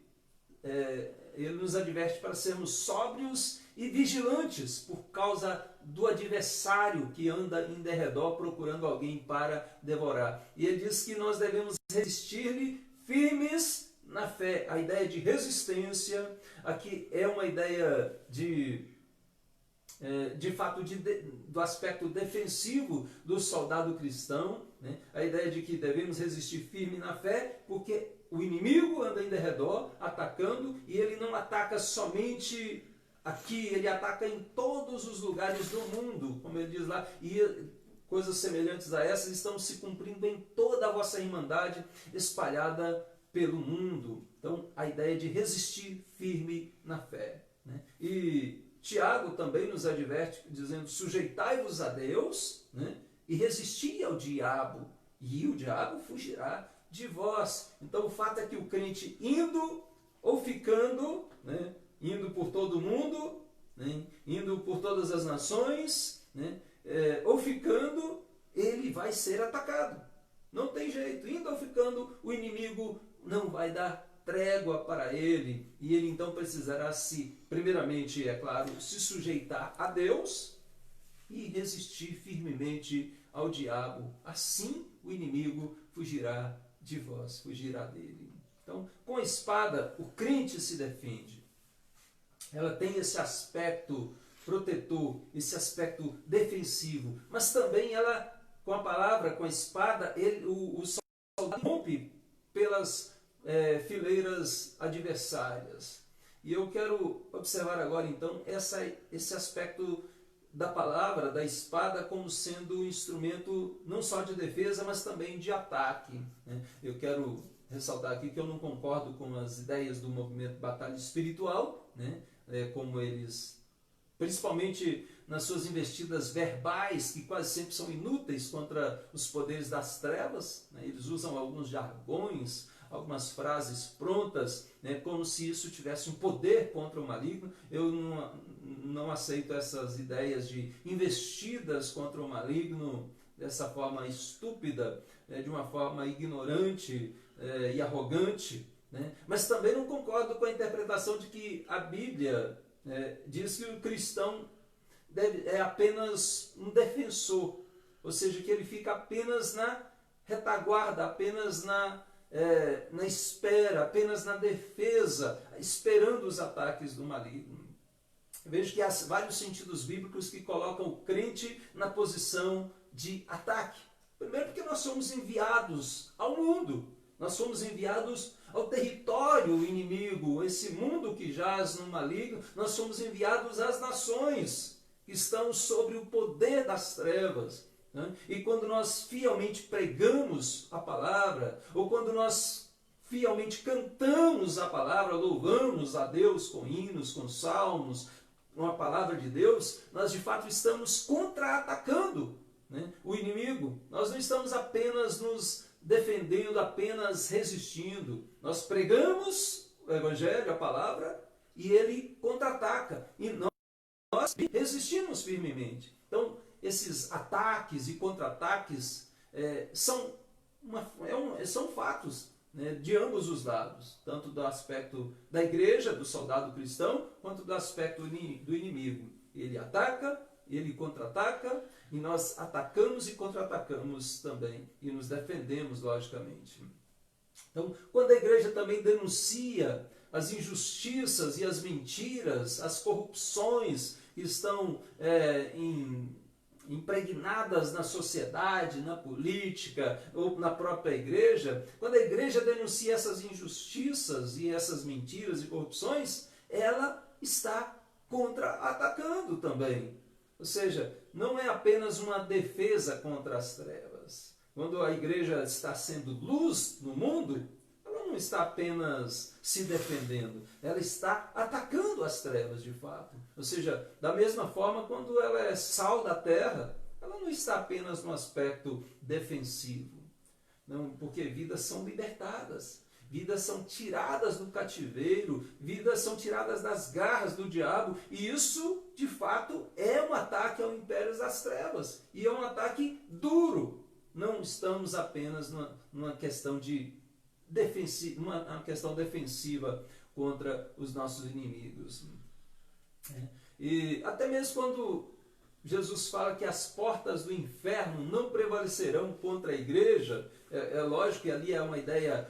ele nos adverte para sermos sóbrios e vigilantes por causa do adversário que anda em derredor procurando alguém para devorar. E ele diz que nós devemos resistir-lhe firmes na fé. A ideia de resistência aqui é uma ideia de fato do aspecto defensivo do soldado cristão, né? A ideia de que devemos resistir firme na fé, porque o inimigo anda em derredor atacando, e ele não ataca somente aqui, ele ataca em todos os lugares do mundo, como ele diz lá, e coisas semelhantes a essas estão se cumprindo em toda a vossa irmandade espalhada pelo mundo. Então, a ideia de resistir firme na fé, né? E Tiago também nos adverte dizendo: sujeitai-vos a Deus, né? E resisti ao diabo, e o diabo fugirá de vós. Então o fato é que o crente indo ou ficando, né? Indo por todo o mundo, né? Indo por todas as nações, né? Ou ficando, ele vai ser atacado. Não tem jeito. Indo ou ficando, o inimigo não vai dar trégua para ele, e ele então precisará primeiramente, é claro, se sujeitar a Deus e resistir firmemente ao diabo. Assim o inimigo fugirá de vós, fugirá dele. Então, com a espada, o crente se defende. Ela tem esse aspecto protetor, esse aspecto defensivo, mas também ela, com a palavra, com a espada, o soldado rompe pelas fileiras adversárias. E eu quero observar agora então esse aspecto da palavra, da espada, como sendo um instrumento não só de defesa, mas também de ataque, né? Eu quero ressaltar aqui que eu não concordo com as ideias do movimento Batalha Espiritual, né? Como eles, principalmente nas suas investidas verbais, que quase sempre são inúteis contra os poderes das trevas, né? Eles usam alguns jargões, algumas frases prontas, né, como se isso tivesse um poder contra o maligno. Eu não aceito essas ideias de investidas contra o maligno dessa forma estúpida, né, de uma forma ignorante e arrogante, né? Mas também não concordo com a interpretação de que a Bíblia diz que o cristão é apenas um defensor, ou seja, que ele fica apenas na retaguarda, apenas na espera, apenas na defesa, esperando os ataques do maligno. Vejo que há vários sentidos bíblicos que colocam o crente na posição de ataque. Primeiro, porque nós somos enviados ao mundo, nós somos enviados ao território inimigo, esse mundo que jaz no maligno. Nós somos enviados às nações que estão sobre o poder das trevas. E quando nós fielmente pregamos a palavra, ou quando nós fielmente cantamos a palavra, louvamos a Deus com hinos, com salmos, com a palavra de Deus, nós de fato estamos contra-atacando, né, o inimigo. Nós não estamos apenas nos defendendo, apenas resistindo. Nós pregamos o Evangelho, a palavra, e ele contra-ataca. E nós resistimos firmemente. Então, esses ataques e contra-ataques são fatos, né, de ambos os lados, tanto do aspecto da igreja, do soldado cristão, quanto do aspecto do inimigo. Ele ataca, ele contra-ataca, e nós atacamos e contra-atacamos também, e nos defendemos, logicamente. Então, quando a igreja também denuncia as injustiças e as mentiras, as corrupções que estão impregnadas na sociedade, na política ou na própria igreja, quando a igreja denuncia essas injustiças e essas mentiras e corrupções, ela está contra-atacando também. Ou seja, não é apenas uma defesa contra as trevas. Quando a igreja está sendo luz no mundo, ela não está apenas se defendendo, ela está atacando as trevas de fato. Ou seja, da mesma forma, quando ela é sal da terra, ela não está apenas no aspecto defensivo. Não, porque vidas são libertadas, vidas são tiradas do cativeiro, vidas são tiradas das garras do diabo, e isso, de fato, é um ataque ao império das trevas, e é um ataque duro. Não estamos apenas numa questão uma questão defensiva contra os nossos inimigos. E até mesmo quando Jesus fala que as portas do inferno não prevalecerão contra a igreja, é lógico que ali é uma ideia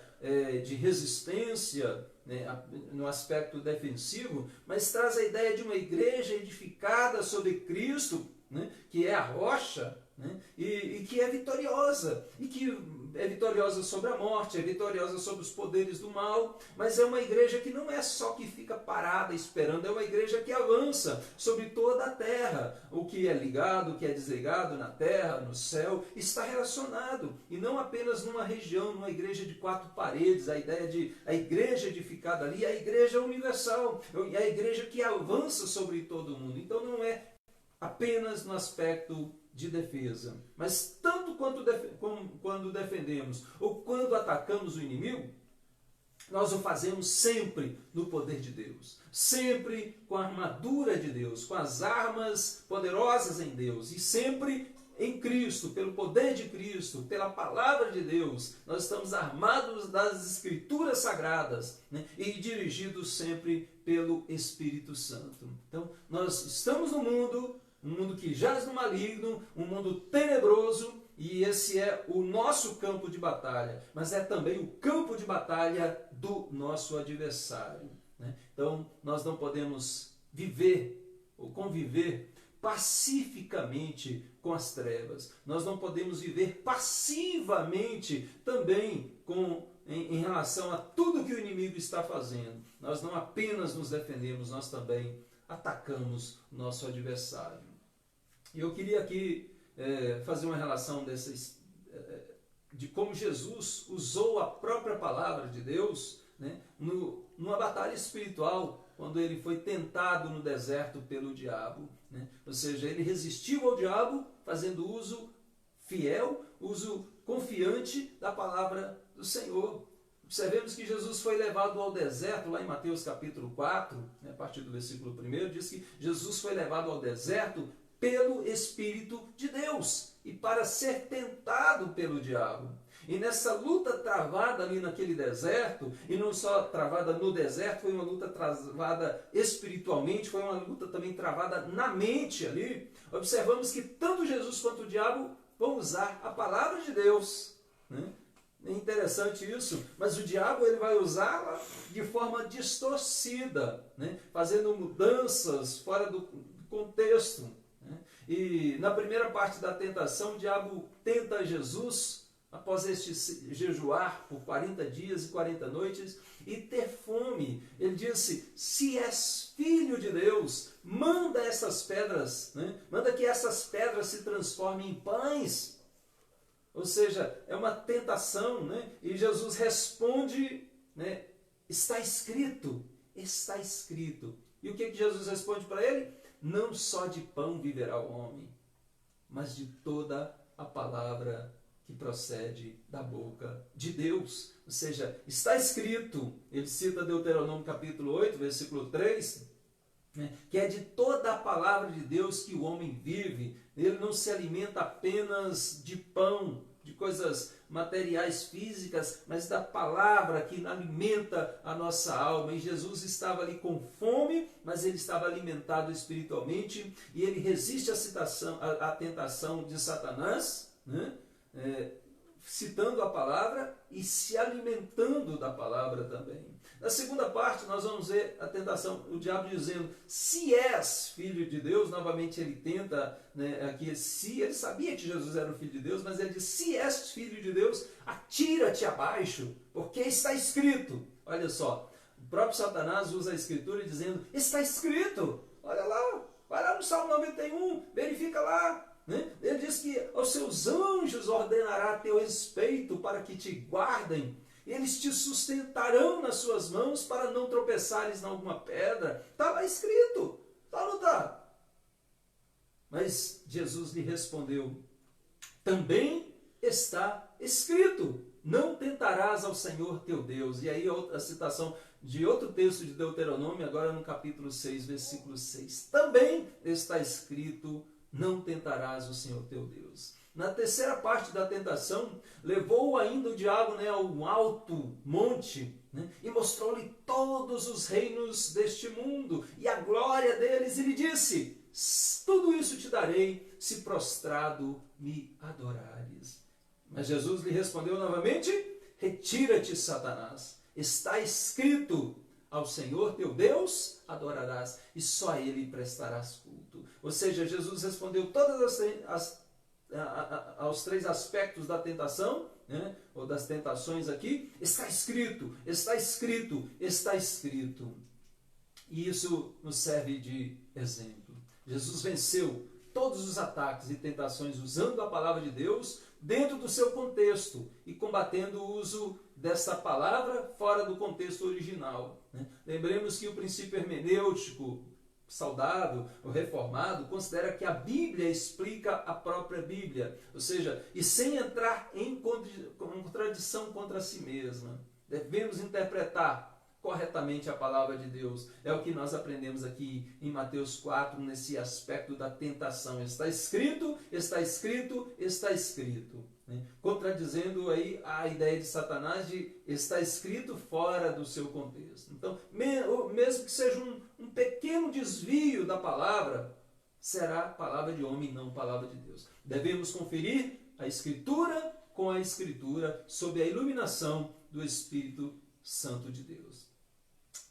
de resistência, né, no aspecto defensivo, mas traz a ideia de uma igreja edificada sobre Cristo, né, que é a rocha, né, e que é vitoriosa, e que é vitoriosa sobre a morte, é vitoriosa sobre os poderes do mal, mas é uma igreja que não é só que fica parada esperando, é uma igreja que avança sobre toda a terra. O que é ligado, o que é desligado na terra, no céu, está relacionado, e não apenas numa região, numa igreja de 4 paredes, a ideia de a igreja edificada ali, a igreja universal, é a igreja que avança sobre todo mundo. Então não é apenas no aspecto de defesa, mas tanto quando defendemos ou quando atacamos o inimigo, nós o fazemos sempre no poder de Deus, sempre com a armadura de Deus, com as armas poderosas em Deus, e sempre em Cristo, pelo poder de Cristo, pela palavra de Deus. Nós estamos armados das Escrituras Sagradas, né, e dirigidos sempre pelo Espírito Santo. Então, nós estamos no mundo, um mundo que jaz no maligno, um mundo tenebroso, e esse é o nosso campo de batalha, mas é também o campo de batalha do nosso adversário, né? Então, nós não podemos viver ou conviver pacificamente com as trevas. Nós não podemos viver passivamente também em relação a tudo que o inimigo está fazendo. Nós não apenas nos defendemos, nós também atacamos o nosso adversário. E eu queria aqui fazer uma relação de como Jesus usou a própria palavra de Deus, né, numa batalha espiritual, quando ele foi tentado no deserto pelo diabo, né? Ou seja, ele resistiu ao diabo fazendo uso fiel, uso confiante da palavra do Senhor. Observemos que Jesus foi levado ao deserto, lá em Mateus capítulo 4, né, a partir do versículo 1, diz que Jesus foi levado ao deserto pelo Espírito de Deus e para ser tentado pelo diabo. E nessa luta travada ali naquele deserto, e não só travada no deserto, foi uma luta travada espiritualmente, foi uma luta também travada na mente ali. Observamos que tanto Jesus quanto o diabo vão usar a palavra de Deus, né? É interessante isso, mas o diabo ele vai usá-la de forma distorcida, né? Fazendo mudanças fora do contexto. E na primeira parte da tentação, o diabo tenta Jesus, após este jejuar por 40 dias e 40 noites, e ter fome. Ele disse, se és filho de Deus, manda essas pedras, né? Manda que essas pedras se transformem em pães. Ou seja, é uma tentação, né? E Jesus responde, né? Está escrito, está escrito. E o que Jesus responde para ele? Não só de pão viverá o homem, mas de toda a palavra que procede da boca de Deus. Ou seja, está escrito, ele cita Deuteronômio capítulo 8, versículo 3, né, que é de toda a palavra de Deus que o homem vive. Ele não se alimenta apenas de pão, de coisas materiais físicas, mas da palavra que alimenta a nossa alma. E Jesus estava ali com fome, mas ele estava alimentado espiritualmente, e ele resiste à tentação de Satanás, né? Citando a palavra e se alimentando da palavra também. Na segunda parte nós vamos ver a tentação, o diabo dizendo, se és filho de Deus. Novamente ele tenta, né, aqui, se ele sabia que Jesus era o filho de Deus, mas ele diz, se és filho de Deus, atira-te abaixo, porque está escrito. Olha só, o próprio Satanás usa a escritura dizendo, está escrito, olha lá, vai lá no Salmo 91, verifica lá. Ele diz que aos seus anjos ordenará a teu respeito para que te guardem. Eles te sustentarão nas suas mãos para não tropeçares em alguma pedra. Está lá escrito. Está ou não está? Mas Jesus lhe respondeu, também está escrito, não tentarás ao Senhor teu Deus. E aí a citação de outro texto de Deuteronômio, agora no capítulo 6, versículo 6. Também está escrito, não tentarás o Senhor teu Deus. Na terceira parte da tentação, levou ainda o diabo, né, a um alto monte, né, e mostrou-lhe todos os reinos deste mundo e a glória deles, e lhe disse, tudo isso te darei se prostrado me adorares. Mas Jesus lhe respondeu novamente, retira-te, Satanás. Está escrito, ao Senhor teu Deus adorarás e só a Ele prestarás culto. Ou seja, Jesus respondeu todas aos 3 aspectos da tentação, né, ou das tentações aqui. Está escrito, está escrito, está escrito. E isso nos serve de exemplo. Jesus venceu todos os ataques e tentações usando a palavra de Deus dentro do seu contexto e combatendo o uso dessa palavra fora do contexto original. Lembremos que o princípio hermenêutico saudável, o reformado, considera que a Bíblia explica a própria Bíblia, ou seja, e sem entrar em contradição contra si mesma. Devemos interpretar corretamente a palavra de Deus. É o que nós aprendemos aqui em Mateus 4, nesse aspecto da tentação. Está escrito, está escrito, está escrito. Contradizendo aí a ideia de Satanás de estar escrito fora do seu contexto. Então, mesmo que seja um pequeno desvio da palavra, será palavra de homem, não palavra de Deus. Devemos conferir a Escritura com a Escritura sob a iluminação do Espírito Santo de Deus.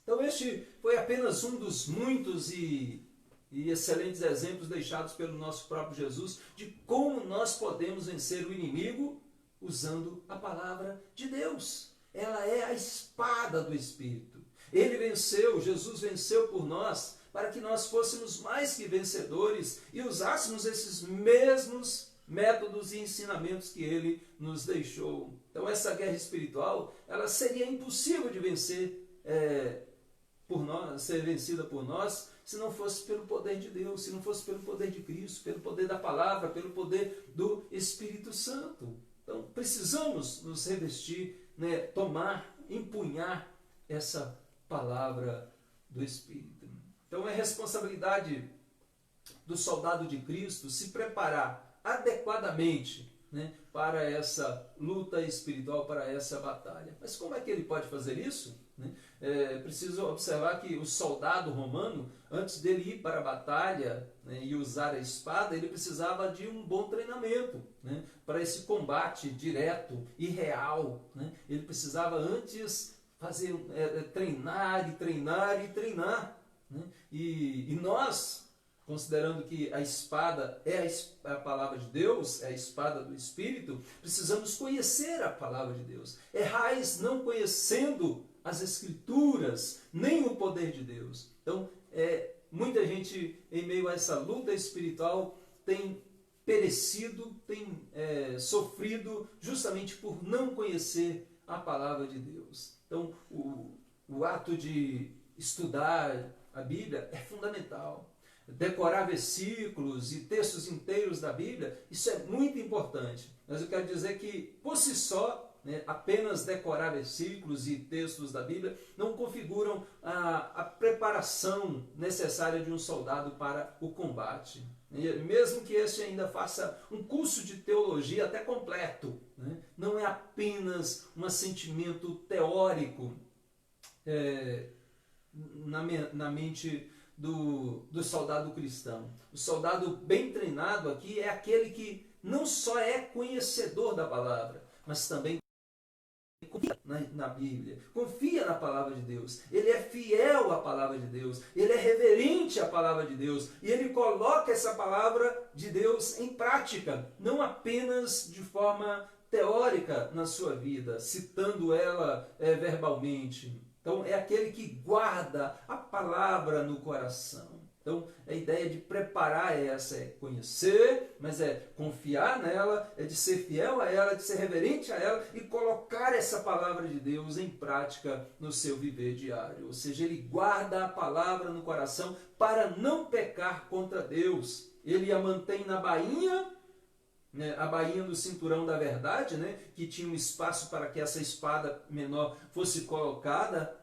Então este foi apenas um dos muitos e excelentes exemplos deixados pelo nosso próprio Jesus de como nós podemos vencer o inimigo usando a palavra de Deus. Ela é a espada do Espírito. Ele venceu, Jesus venceu por nós, para que nós fôssemos mais que vencedores e usássemos esses mesmos métodos e ensinamentos que ele nos deixou. Então essa guerra espiritual, ela seria impossível de vencer por nós, ser vencida por nós, se não fosse pelo poder de Deus, se não fosse pelo poder de Cristo, pelo poder da palavra, pelo poder do Espírito Santo. Então precisamos nos revestir, tomar, empunhar essa palavra do Espírito. Então é responsabilidade do soldado de Cristo se preparar adequadamente para essa luta espiritual, para essa batalha. Mas como é que ele pode fazer isso? É preciso observar que o soldado romano, antes dele ir para a batalha e usar a espada, ele precisava de um bom treinamento para esse combate direto e real. Ele precisava antes treinar e treinar e treinar. E nós, considerando que a espada é a palavra de Deus, é a espada do Espírito, precisamos conhecer a palavra de Deus. Errais não conhecendo as Escrituras, nem o poder de Deus. Então, muita gente, em meio a essa luta espiritual, tem perecido, tem sofrido, justamente por não conhecer a palavra de Deus. Então, o ato de estudar a Bíblia é fundamental. Decorar versículos e textos inteiros da Bíblia, isso é muito importante. Mas eu quero dizer que, por si só, apenas decorar versículos e textos da Bíblia não configuram a preparação necessária de um soldado para o combate. Mesmo que este ainda faça um curso de teologia até completo, não é apenas um assentimento teórico na mente do soldado cristão. O soldado bem treinado aqui é aquele que não só é conhecedor da palavra, mas também confia na Bíblia, confia na palavra de Deus, ele é fiel à palavra de Deus, ele é reverente à palavra de Deus, e ele coloca essa palavra de Deus em prática, não apenas de forma teórica na sua vida, citando ela verbalmente. Então é aquele que guarda a palavra no coração. Então a ideia de preparar essa é conhecer, mas é confiar nela, é de ser fiel a ela, de ser reverente a ela e colocar essa palavra de Deus em prática no seu viver diário. Ou seja, ele guarda a palavra no coração para não pecar contra Deus. Ele a mantém na bainha, a bainha do cinturão da verdade, que tinha um espaço para que essa espada menor fosse colocada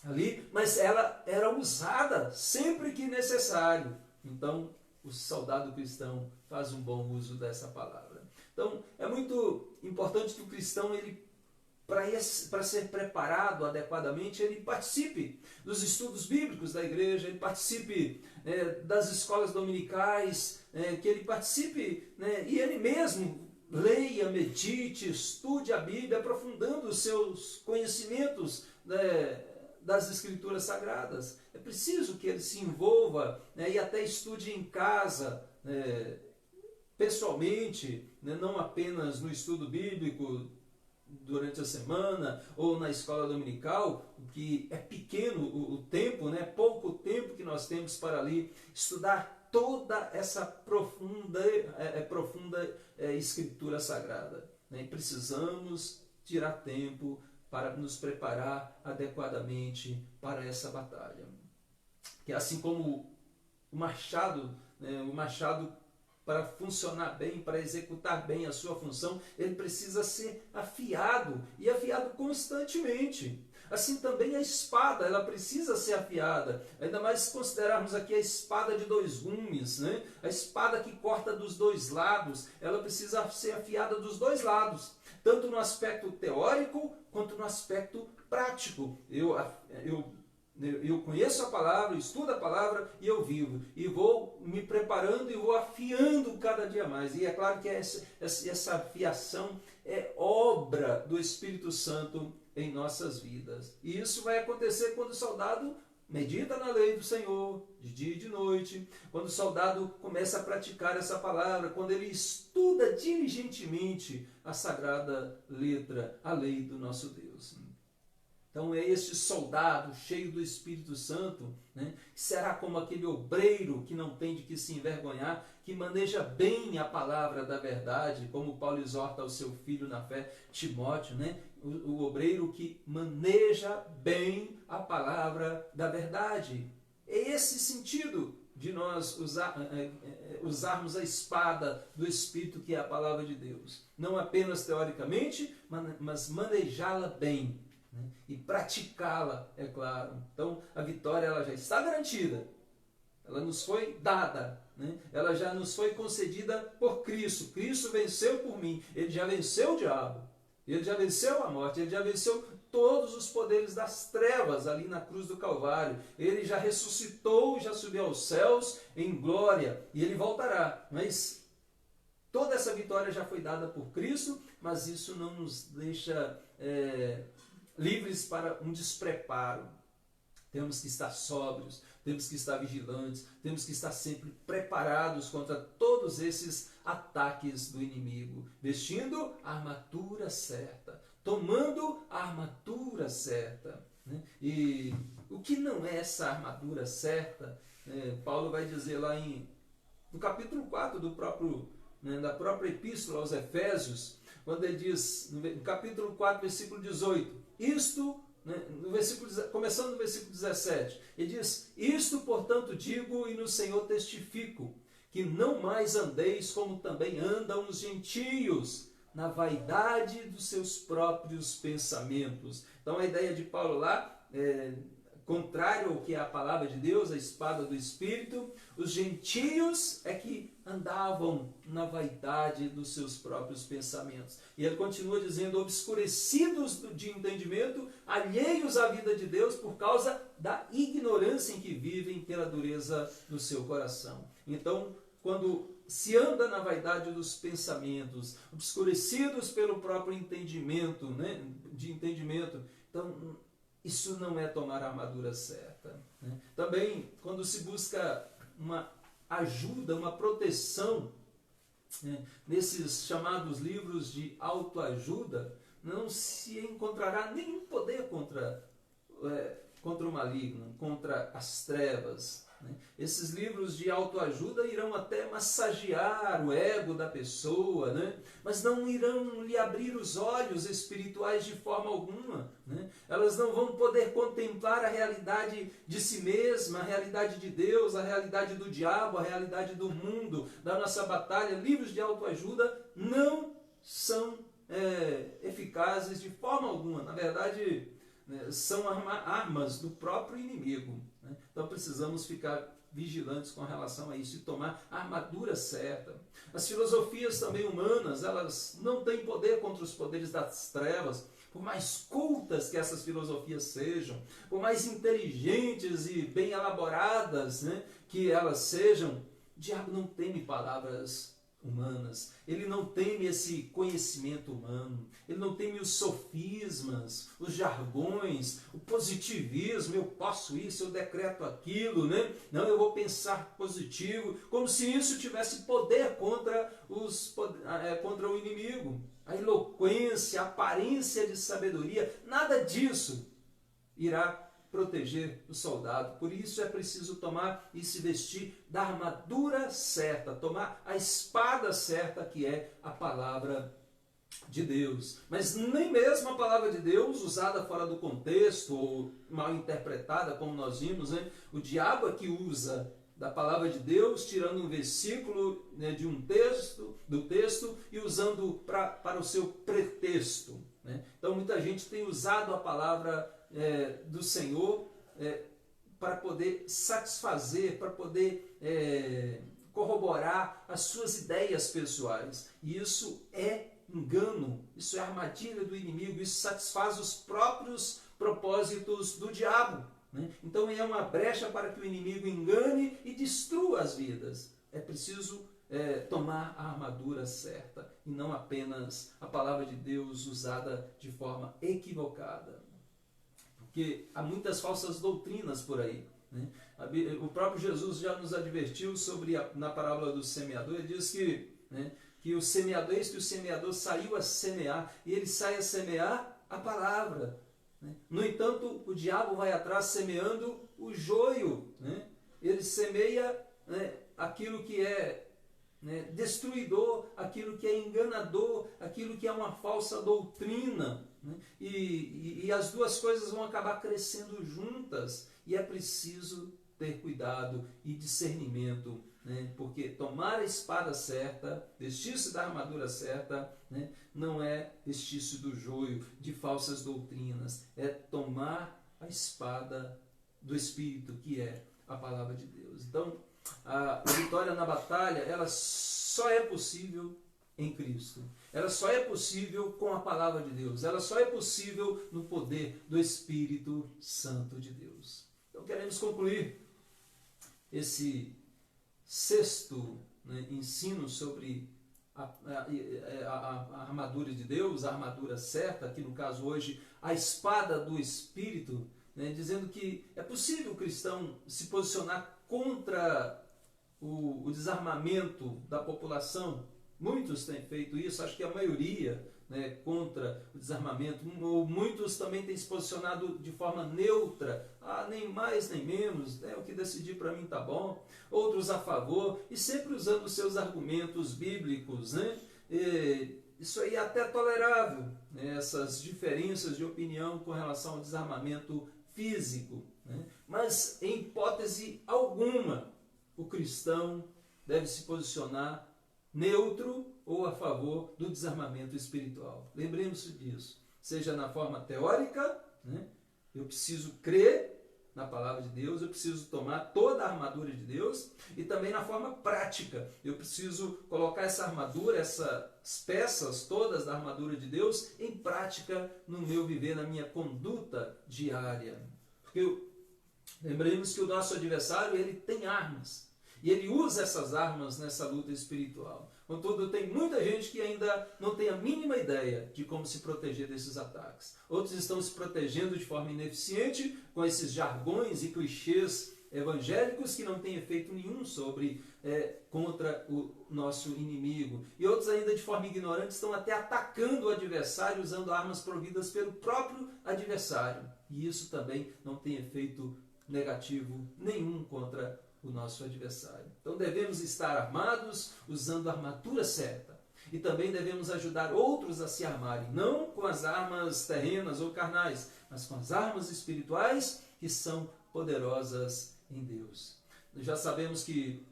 ali, mas ela era usada sempre que necessário. Então, o soldado cristão faz um bom uso dessa palavra. Então, é muito importante que o cristão, para ser preparado adequadamente, ele participe dos estudos bíblicos da igreja, ele participe das escolas dominicais, que ele participe, e ele mesmo leia, medite, estude a Bíblia, aprofundando os seus conhecimentos, né, das Escrituras Sagradas. É preciso que ele se envolva, né, e até estude em casa, pessoalmente, né, não apenas no estudo bíblico durante a semana ou na escola dominical, que é pequeno o tempo, né, pouco tempo que nós temos para ali estudar toda essa profunda Escritura Sagrada. Né? E precisamos tirar tempo para nos preparar adequadamente para essa batalha. Que assim como o machado, né, para funcionar bem, para executar bem a sua função, ele precisa ser afiado, e afiado constantemente. Assim também a espada, ela precisa ser afiada, ainda mais se considerarmos aqui a espada de 2 gumes, né? A espada que corta dos 2 lados, ela precisa ser afiada dos 2 lados, tanto no aspecto teórico, quanto no aspecto prático. Eu conheço a palavra, estudo a palavra e eu vivo. E vou me preparando e vou afiando cada dia mais. E é claro que essa afiação é obra do Espírito Santo em nossas vidas. E isso vai acontecer quando o soldado medita na lei do Senhor, de dia e de noite. Quando o soldado começa a praticar essa palavra, quando ele estuda diligentemente a sagrada letra, a lei do nosso Deus. Então é este soldado cheio do Espírito Santo, né, que será como aquele obreiro que não tem de que se envergonhar, que maneja bem a palavra da verdade, como Paulo exorta ao seu filho na fé, Timóteo, né, o obreiro que maneja bem a palavra da verdade. É esse sentido de nós usarmos a espada do Espírito, que é a palavra de Deus. Não apenas teoricamente, mas manejá-la bem. E praticá-la, é claro. Então a vitória ela já está garantida, ela nos foi dada, né? Ela já nos foi concedida por Cristo. Cristo venceu por mim, ele já venceu o diabo, ele já venceu a morte, ele já venceu todos os poderes das trevas ali na cruz do Calvário. Ele já ressuscitou, já subiu aos céus em glória, e ele voltará. Mas toda essa vitória já foi dada por Cristo, mas isso não nos deixa livres para um despreparo. Temos que estar sóbrios, temos que estar vigilantes, temos que estar sempre preparados contra todos esses ataques do inimigo, vestindo a armadura certa, tomando a armadura certa. Né? E o que não é essa armadura certa, Paulo vai dizer lá no capítulo 4 da própria epístola aos Efésios, quando ele diz, no capítulo 4, versículo 18, isto, começando no versículo 17, ele diz, isto, portanto, digo e no Senhor testifico, que não mais andeis como também andam os gentios, na vaidade dos seus próprios pensamentos. Então a ideia de Paulo lá, contrário ao que é a palavra de Deus, a espada do Espírito, os gentios é que andavam na vaidade dos seus próprios pensamentos. E ele continua dizendo, obscurecidos de entendimento, alheios à vida de Deus por causa da ignorância em que vivem pela dureza do seu coração. Então, quando se anda na vaidade dos pensamentos, obscurecidos pelo próprio entendimento, então isso não é tomar a armadura certa. Né? Também, quando se busca uma ajuda, uma proteção, nesses chamados livros de autoajuda, não se encontrará nenhum poder contra o maligno, contra as trevas. Né? Esses livros de autoajuda irão até massagear o ego da pessoa, né? Mas não irão lhe abrir os olhos espirituais de forma alguma. Né? Elas não vão poder contemplar a realidade de si mesma, a realidade de Deus, a realidade do diabo, a realidade do mundo, da nossa batalha. Livros de autoajuda não são eficazes de forma alguma. Na verdade, são armas do próprio inimigo. Né? Então precisamos ficar vigilantes com relação a isso e tomar a armadura certa. As filosofias também humanas, elas não têm poder contra os poderes das trevas, por mais cultas que essas filosofias sejam, por mais inteligentes e bem elaboradas, né, que elas sejam. O diabo não teme palavras humanas, ele não teme esse conhecimento humano, ele não teme os sofismas, os jargões, o positivismo, eu posso isso, eu decreto aquilo, né? Não, eu vou pensar positivo, como se isso tivesse poder contra o inimigo. A eloquência, a aparência de sabedoria, nada disso irá proteger o soldado. Por isso é preciso tomar e se vestir da armadura certa, tomar a espada certa, que é a palavra de Deus. Mas nem mesmo a palavra de Deus, usada fora do contexto ou mal interpretada, como nós vimos, né? O diabo é que usa da palavra de Deus, tirando um versículo, né, de um texto, do texto, e usando para o seu pretexto, né? Então muita gente tem usado a palavra do Senhor para poder satisfazer, para poder corroborar as suas ideias pessoais. E isso é engano, isso é armadilha do inimigo, isso satisfaz os próprios propósitos do diabo, né? Então é uma brecha para que o inimigo engane e destrua as vidas. É preciso tomar a armadura certa e não apenas a palavra de Deus usada de forma equivocada. Porque há muitas falsas doutrinas por aí, né? O próprio Jesus já nos advertiu sobre na parábola do semeador. Ele diz que, né, que o semeador saiu a semear, e ele sai a semear a palavra, né? No entanto, o diabo vai atrás semeando o joio, né? Ele semeia, né, aquilo que é, né, destruidor, aquilo que é enganador, aquilo que é uma falsa doutrina, né? E as duas coisas vão acabar crescendo juntas, e é preciso ter cuidado e discernimento, né? Porque tomar a espada certa, vestir-se da armadura certa, né, não é vestir-se do joio de falsas doutrinas, é tomar a espada do Espírito, que é a palavra de Deus. Então, a vitória na batalha, ela só é possível em Cristo. Ela só é possível com a palavra de Deus. Ela só é possível no poder do Espírito Santo de Deus. Então queremos concluir esse sexto, né, ensino sobre a armadura de Deus, a armadura certa, aqui no caso hoje, a espada do Espírito, né, dizendo que é possível o cristão se posicionar contra o desarmamento da população. Muitos têm feito isso, acho que a maioria, né, contra o desarmamento. Muitos também têm se posicionado de forma neutra, nem mais nem menos, o que decidir para mim está bom. Outros a favor, e sempre usando os seus argumentos bíblicos, né? Isso aí é até tolerável, né, essas diferenças de opinião com relação ao desarmamento físico, né? Mas em hipótese alguma o cristão deve se posicionar neutro ou a favor do desarmamento espiritual. Lembremos-se disso. Seja na forma teórica, né? Eu preciso crer na palavra de Deus, eu preciso tomar toda a armadura de Deus, e também na forma prática. Eu preciso colocar essa armadura, essas peças todas da armadura de Deus em prática no meu viver, na minha conduta diária. Porque lembremos que o nosso adversário, ele tem armas. E ele usa essas armas nessa luta espiritual. Contudo, tem muita gente que ainda não tem a mínima ideia de como se proteger desses ataques. Outros estão se protegendo de forma ineficiente com esses jargões e clichês evangélicos que não têm efeito nenhum contra o nosso inimigo. E outros ainda de forma ignorante estão até atacando o adversário usando armas providas pelo próprio adversário. E isso também não tem efeito negativo nenhum contra o nosso adversário. Então devemos estar armados usando a armadura certa. E também devemos ajudar outros a se armarem, não com as armas terrenas ou carnais, mas com as armas espirituais que são poderosas em Deus. Nós já sabemos que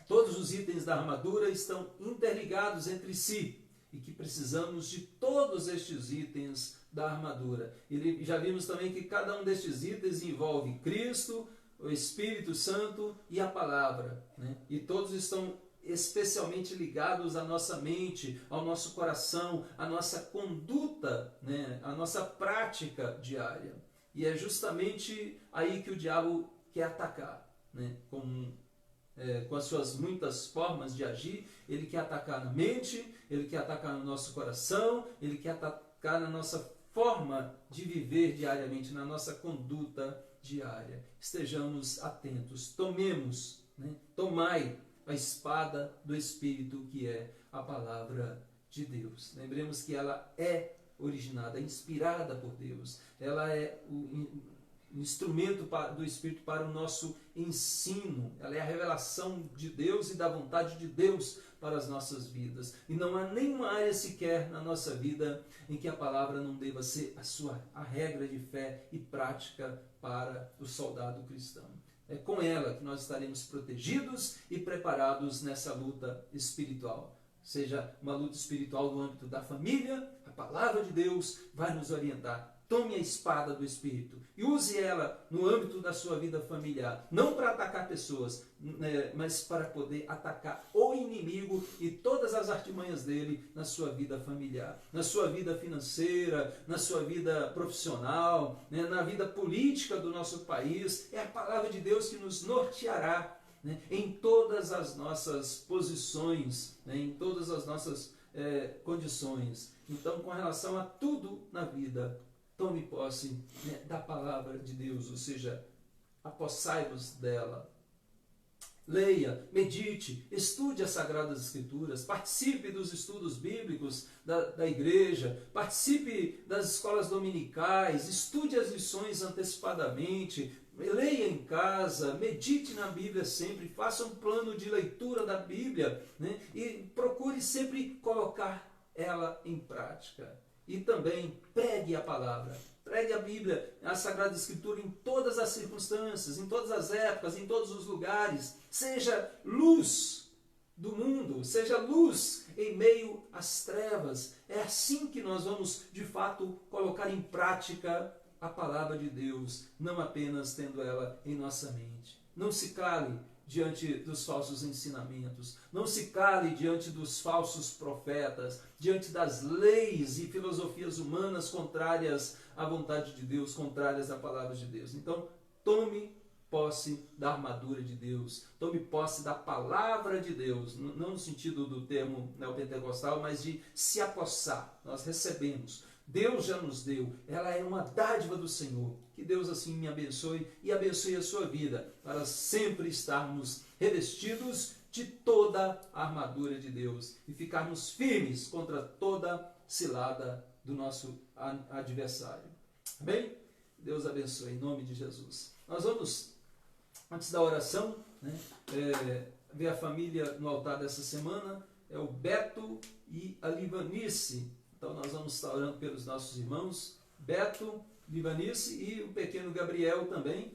todos os itens da armadura estão interligados entre si e que precisamos de todos estes itens da armadura. E já vimos também que cada um destes itens envolve Cristo, o Espírito Santo e a palavra, né? E todos estão especialmente ligados à nossa mente, ao nosso coração, à nossa conduta, né? À nossa prática diária. E é justamente aí que o diabo quer atacar, né? Com com as suas muitas formas de agir. Ele quer atacar na mente, ele quer atacar no nosso coração, ele quer atacar na nossa forma de viver diariamente, na nossa conduta diária. Estejamos atentos, tomemos, tomai a espada do Espírito, que é a palavra de Deus. Lembremos que ela é originada, inspirada por Deus. Ela é o instrumento do Espírito para o nosso ensino. Ela é a revelação de Deus e da vontade de Deus para as nossas vidas. E não há nenhuma área sequer na nossa vida em que a palavra não deva ser a regra de fé e prática para o soldado cristão. É com ela que nós estaremos protegidos e preparados nessa luta espiritual. Seja uma luta espiritual no âmbito da família, a palavra de Deus vai nos orientar. Tome a espada do Espírito e use ela no âmbito da sua vida familiar. Não para atacar pessoas, mas para poder atacar o inimigo e todas as artimanhas dele na sua vida familiar, na sua vida financeira, na sua vida profissional, na vida política do nosso país. É a palavra de Deus que nos norteará em todas as nossas posições, em todas as nossas condições. Então, com relação a tudo na vida, tome posse da palavra de Deus, ou seja, apossai-vos dela. Leia, medite, estude as Sagradas Escrituras, participe dos estudos bíblicos da igreja, participe das escolas dominicais, estude as lições antecipadamente, leia em casa, medite na Bíblia sempre, faça um plano de leitura da Bíblia, e procure sempre colocar ela em prática. E também pregue a palavra, pregue a Bíblia, a Sagrada Escritura em todas as circunstâncias, em todas as épocas, em todos os lugares. Seja luz do mundo, seja luz em meio às trevas. É assim que nós vamos, de fato, colocar em prática a palavra de Deus, não apenas tendo ela em nossa mente. Não se cale diante dos falsos ensinamentos, não se cale diante dos falsos profetas, diante das leis e filosofias humanas contrárias à vontade de Deus, contrárias à palavra de Deus. Então, tome posse da armadura de Deus, tome posse da palavra de Deus, não no sentido do termo neopentecostal, mas de se apossar. Nós recebemos, Deus já nos deu, ela é uma dádiva do Senhor. Que Deus assim me abençoe e abençoe a sua vida, para sempre estarmos revestidos de toda a armadura de Deus e ficarmos firmes contra toda cilada do nosso adversário. Amém? Deus abençoe, em nome de Jesus. Nós vamos, antes da oração, ver a família no altar dessa semana. É o Beto e a Livanice. Então nós vamos estar orando pelos nossos irmãos, Beto, Livanice e o pequeno Gabriel também,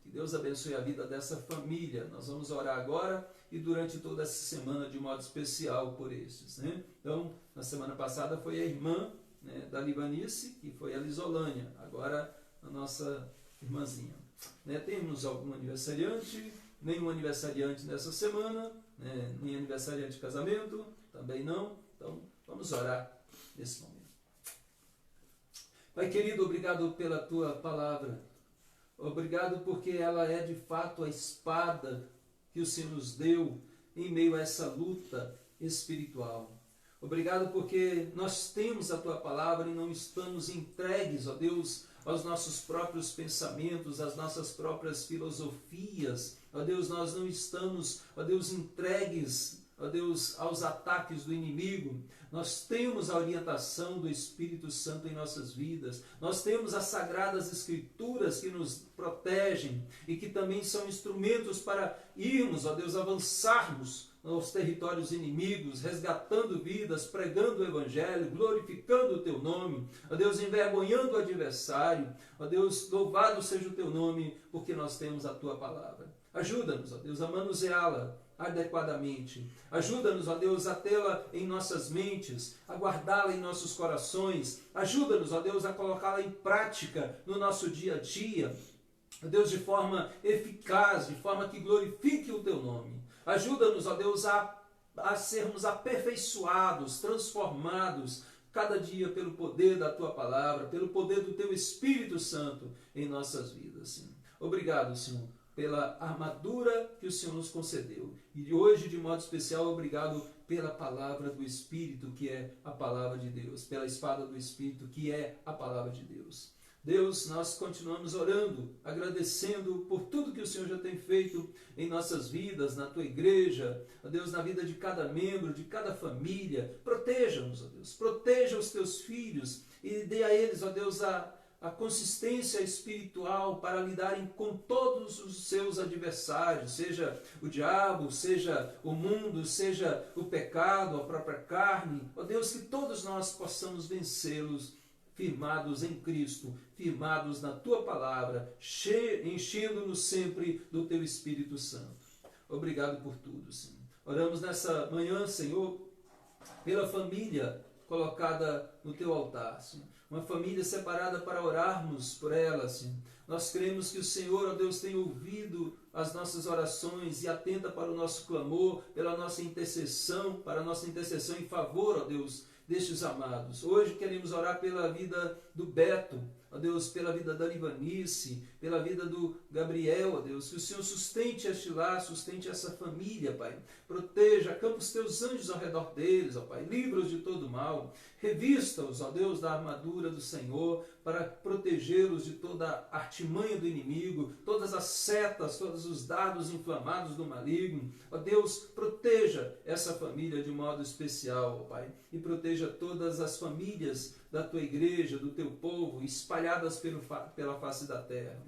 Que Deus abençoe a vida dessa família. Nós vamos orar agora e durante toda essa semana de modo especial por esses, Então, na semana passada foi a irmã da Livanice, que foi a Lisolânia, agora a nossa irmãzinha. Temos algum aniversariante, nenhum aniversariante nessa semana, nem aniversariante de casamento, também não. Então, vamos orar nesse momento. Pai querido, obrigado pela tua palavra. Obrigado porque ela é de fato a espada que o Senhor nos deu em meio a essa luta espiritual. Obrigado porque nós temos a tua palavra e não estamos entregues, ó Deus, aos nossos próprios pensamentos, às nossas próprias filosofias. Ó Deus, nós não estamos, ó Deus, entregues, ó Deus, aos ataques do inimigo. Nós temos a orientação do Espírito Santo em nossas vidas. Nós temos as Sagradas Escrituras que nos protegem e que também são instrumentos para irmos, ó Deus, avançarmos aos territórios inimigos, resgatando vidas, pregando o Evangelho, glorificando o Teu nome, ó Deus, envergonhando o adversário. Ó Deus, louvado seja o Teu nome, porque nós temos a Tua palavra. Ajuda-nos, ó Deus, a manuseá-la adequadamente. Ajuda-nos, ó Deus, a tê-la em nossas mentes, a guardá-la em nossos corações. Ajuda-nos, ó Deus, a colocá-la em prática no nosso dia a dia. Ó Deus, de forma eficaz, de forma que glorifique o Teu nome. Ajuda-nos, ó Deus, a sermos aperfeiçoados, transformados cada dia pelo poder da Tua palavra, pelo poder do Teu Espírito Santo em nossas vidas, Senhor. Obrigado, Senhor, pela armadura que o Senhor nos concedeu. E hoje, de modo especial, obrigado pela palavra do Espírito, que é a palavra de Deus, pela espada do Espírito, que é a palavra de Deus. Deus, nós continuamos orando, agradecendo por tudo que o Senhor já tem feito em nossas vidas, na tua igreja, ó Deus, na vida de cada membro, de cada família. Proteja-nos, ó Deus, proteja os teus filhos e dê a eles, ó Deus, a consistência espiritual para lidarem com todos os seus adversários, seja o diabo, seja o mundo, seja o pecado, a própria carne. Ó Deus, que todos nós possamos vencê-los, firmados em Cristo, firmados na Tua Palavra, enchendo-nos sempre do Teu Espírito Santo. Obrigado por tudo, Senhor. Oramos nessa manhã, Senhor, pela família colocada no Teu altar, Senhor. Uma família separada para orarmos por ela, Senhor. Nós cremos que o Senhor, ó Deus, tem ouvido as nossas orações e atenta para o nosso clamor, pela nossa intercessão, para a nossa intercessão em favor, ó Deus, destes amados. Hoje queremos orar pela vida do Beto, ó Deus, pela vida da Livanice, pela vida do Gabriel, ó Deus, que o Senhor sustente este lar, sustente essa família, Pai. Proteja, acampa os teus anjos ao redor deles, ó Pai, livra-os de todo mal, revista-os, ó Deus, da armadura do Senhor, para protegê-los de toda a artimanha do inimigo, todas as setas, todos os dardos inflamados do maligno. Ó Deus, proteja essa família de modo especial, ó Pai, e proteja todas as famílias da tua igreja, do teu povo, espalhadas pela face da terra.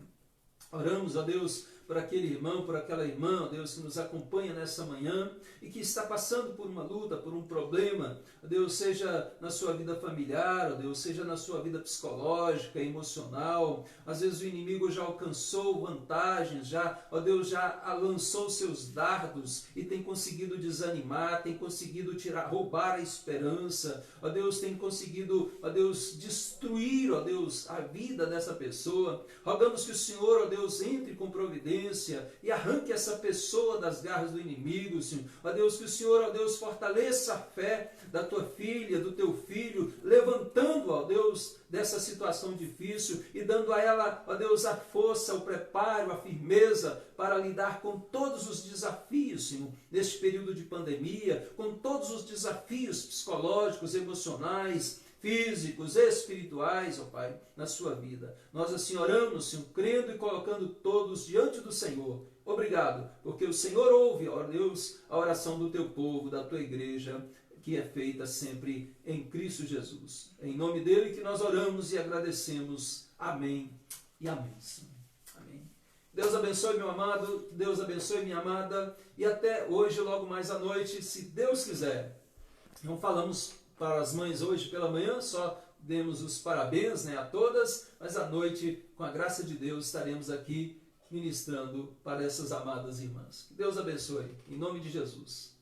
Oramos, ó Deus, por aquele irmão, por aquela irmã, ó Deus, que nos acompanha nessa manhã e que está passando por uma luta, por um problema, ó Deus, seja na sua vida familiar, ó Deus, seja na sua vida psicológica, emocional. Às vezes o inimigo já alcançou vantagens, ó Deus, já lançou seus dardos e tem conseguido desanimar, tem conseguido roubar a esperança, ó Deus, tem conseguido, ó Deus, destruir, ó Deus, a vida dessa pessoa. Rogamos que o Senhor, ó Deus, entre com providência e arranque essa pessoa das garras do inimigo, Senhor. Ó Deus, que o Senhor, ó Deus, fortaleça a fé da tua filha, do teu filho, levantando, ó Deus, dessa situação difícil e dando a ela, ó Deus, a força, o preparo, a firmeza para lidar com todos os desafios, Senhor, neste período de pandemia, com todos os desafios psicológicos, emocionais, físicos, espirituais, ó Pai, na sua vida. Nós assim oramos, Senhor, crendo e colocando todos diante do Senhor. Obrigado, porque o Senhor ouve, ó Deus, a oração do teu povo, da tua igreja, que é feita sempre em Cristo Jesus. É em nome dele que nós oramos e agradecemos. Amém e amém, Senhor. Amém. Deus abençoe, meu amado, Deus abençoe, minha amada, e até hoje, logo mais à noite, se Deus quiser. Não falamos para as mães hoje pela manhã, só demos os parabéns, a todas, mas à noite, com a graça de Deus, estaremos aqui ministrando para essas amadas irmãs. Que Deus abençoe, em nome de Jesus.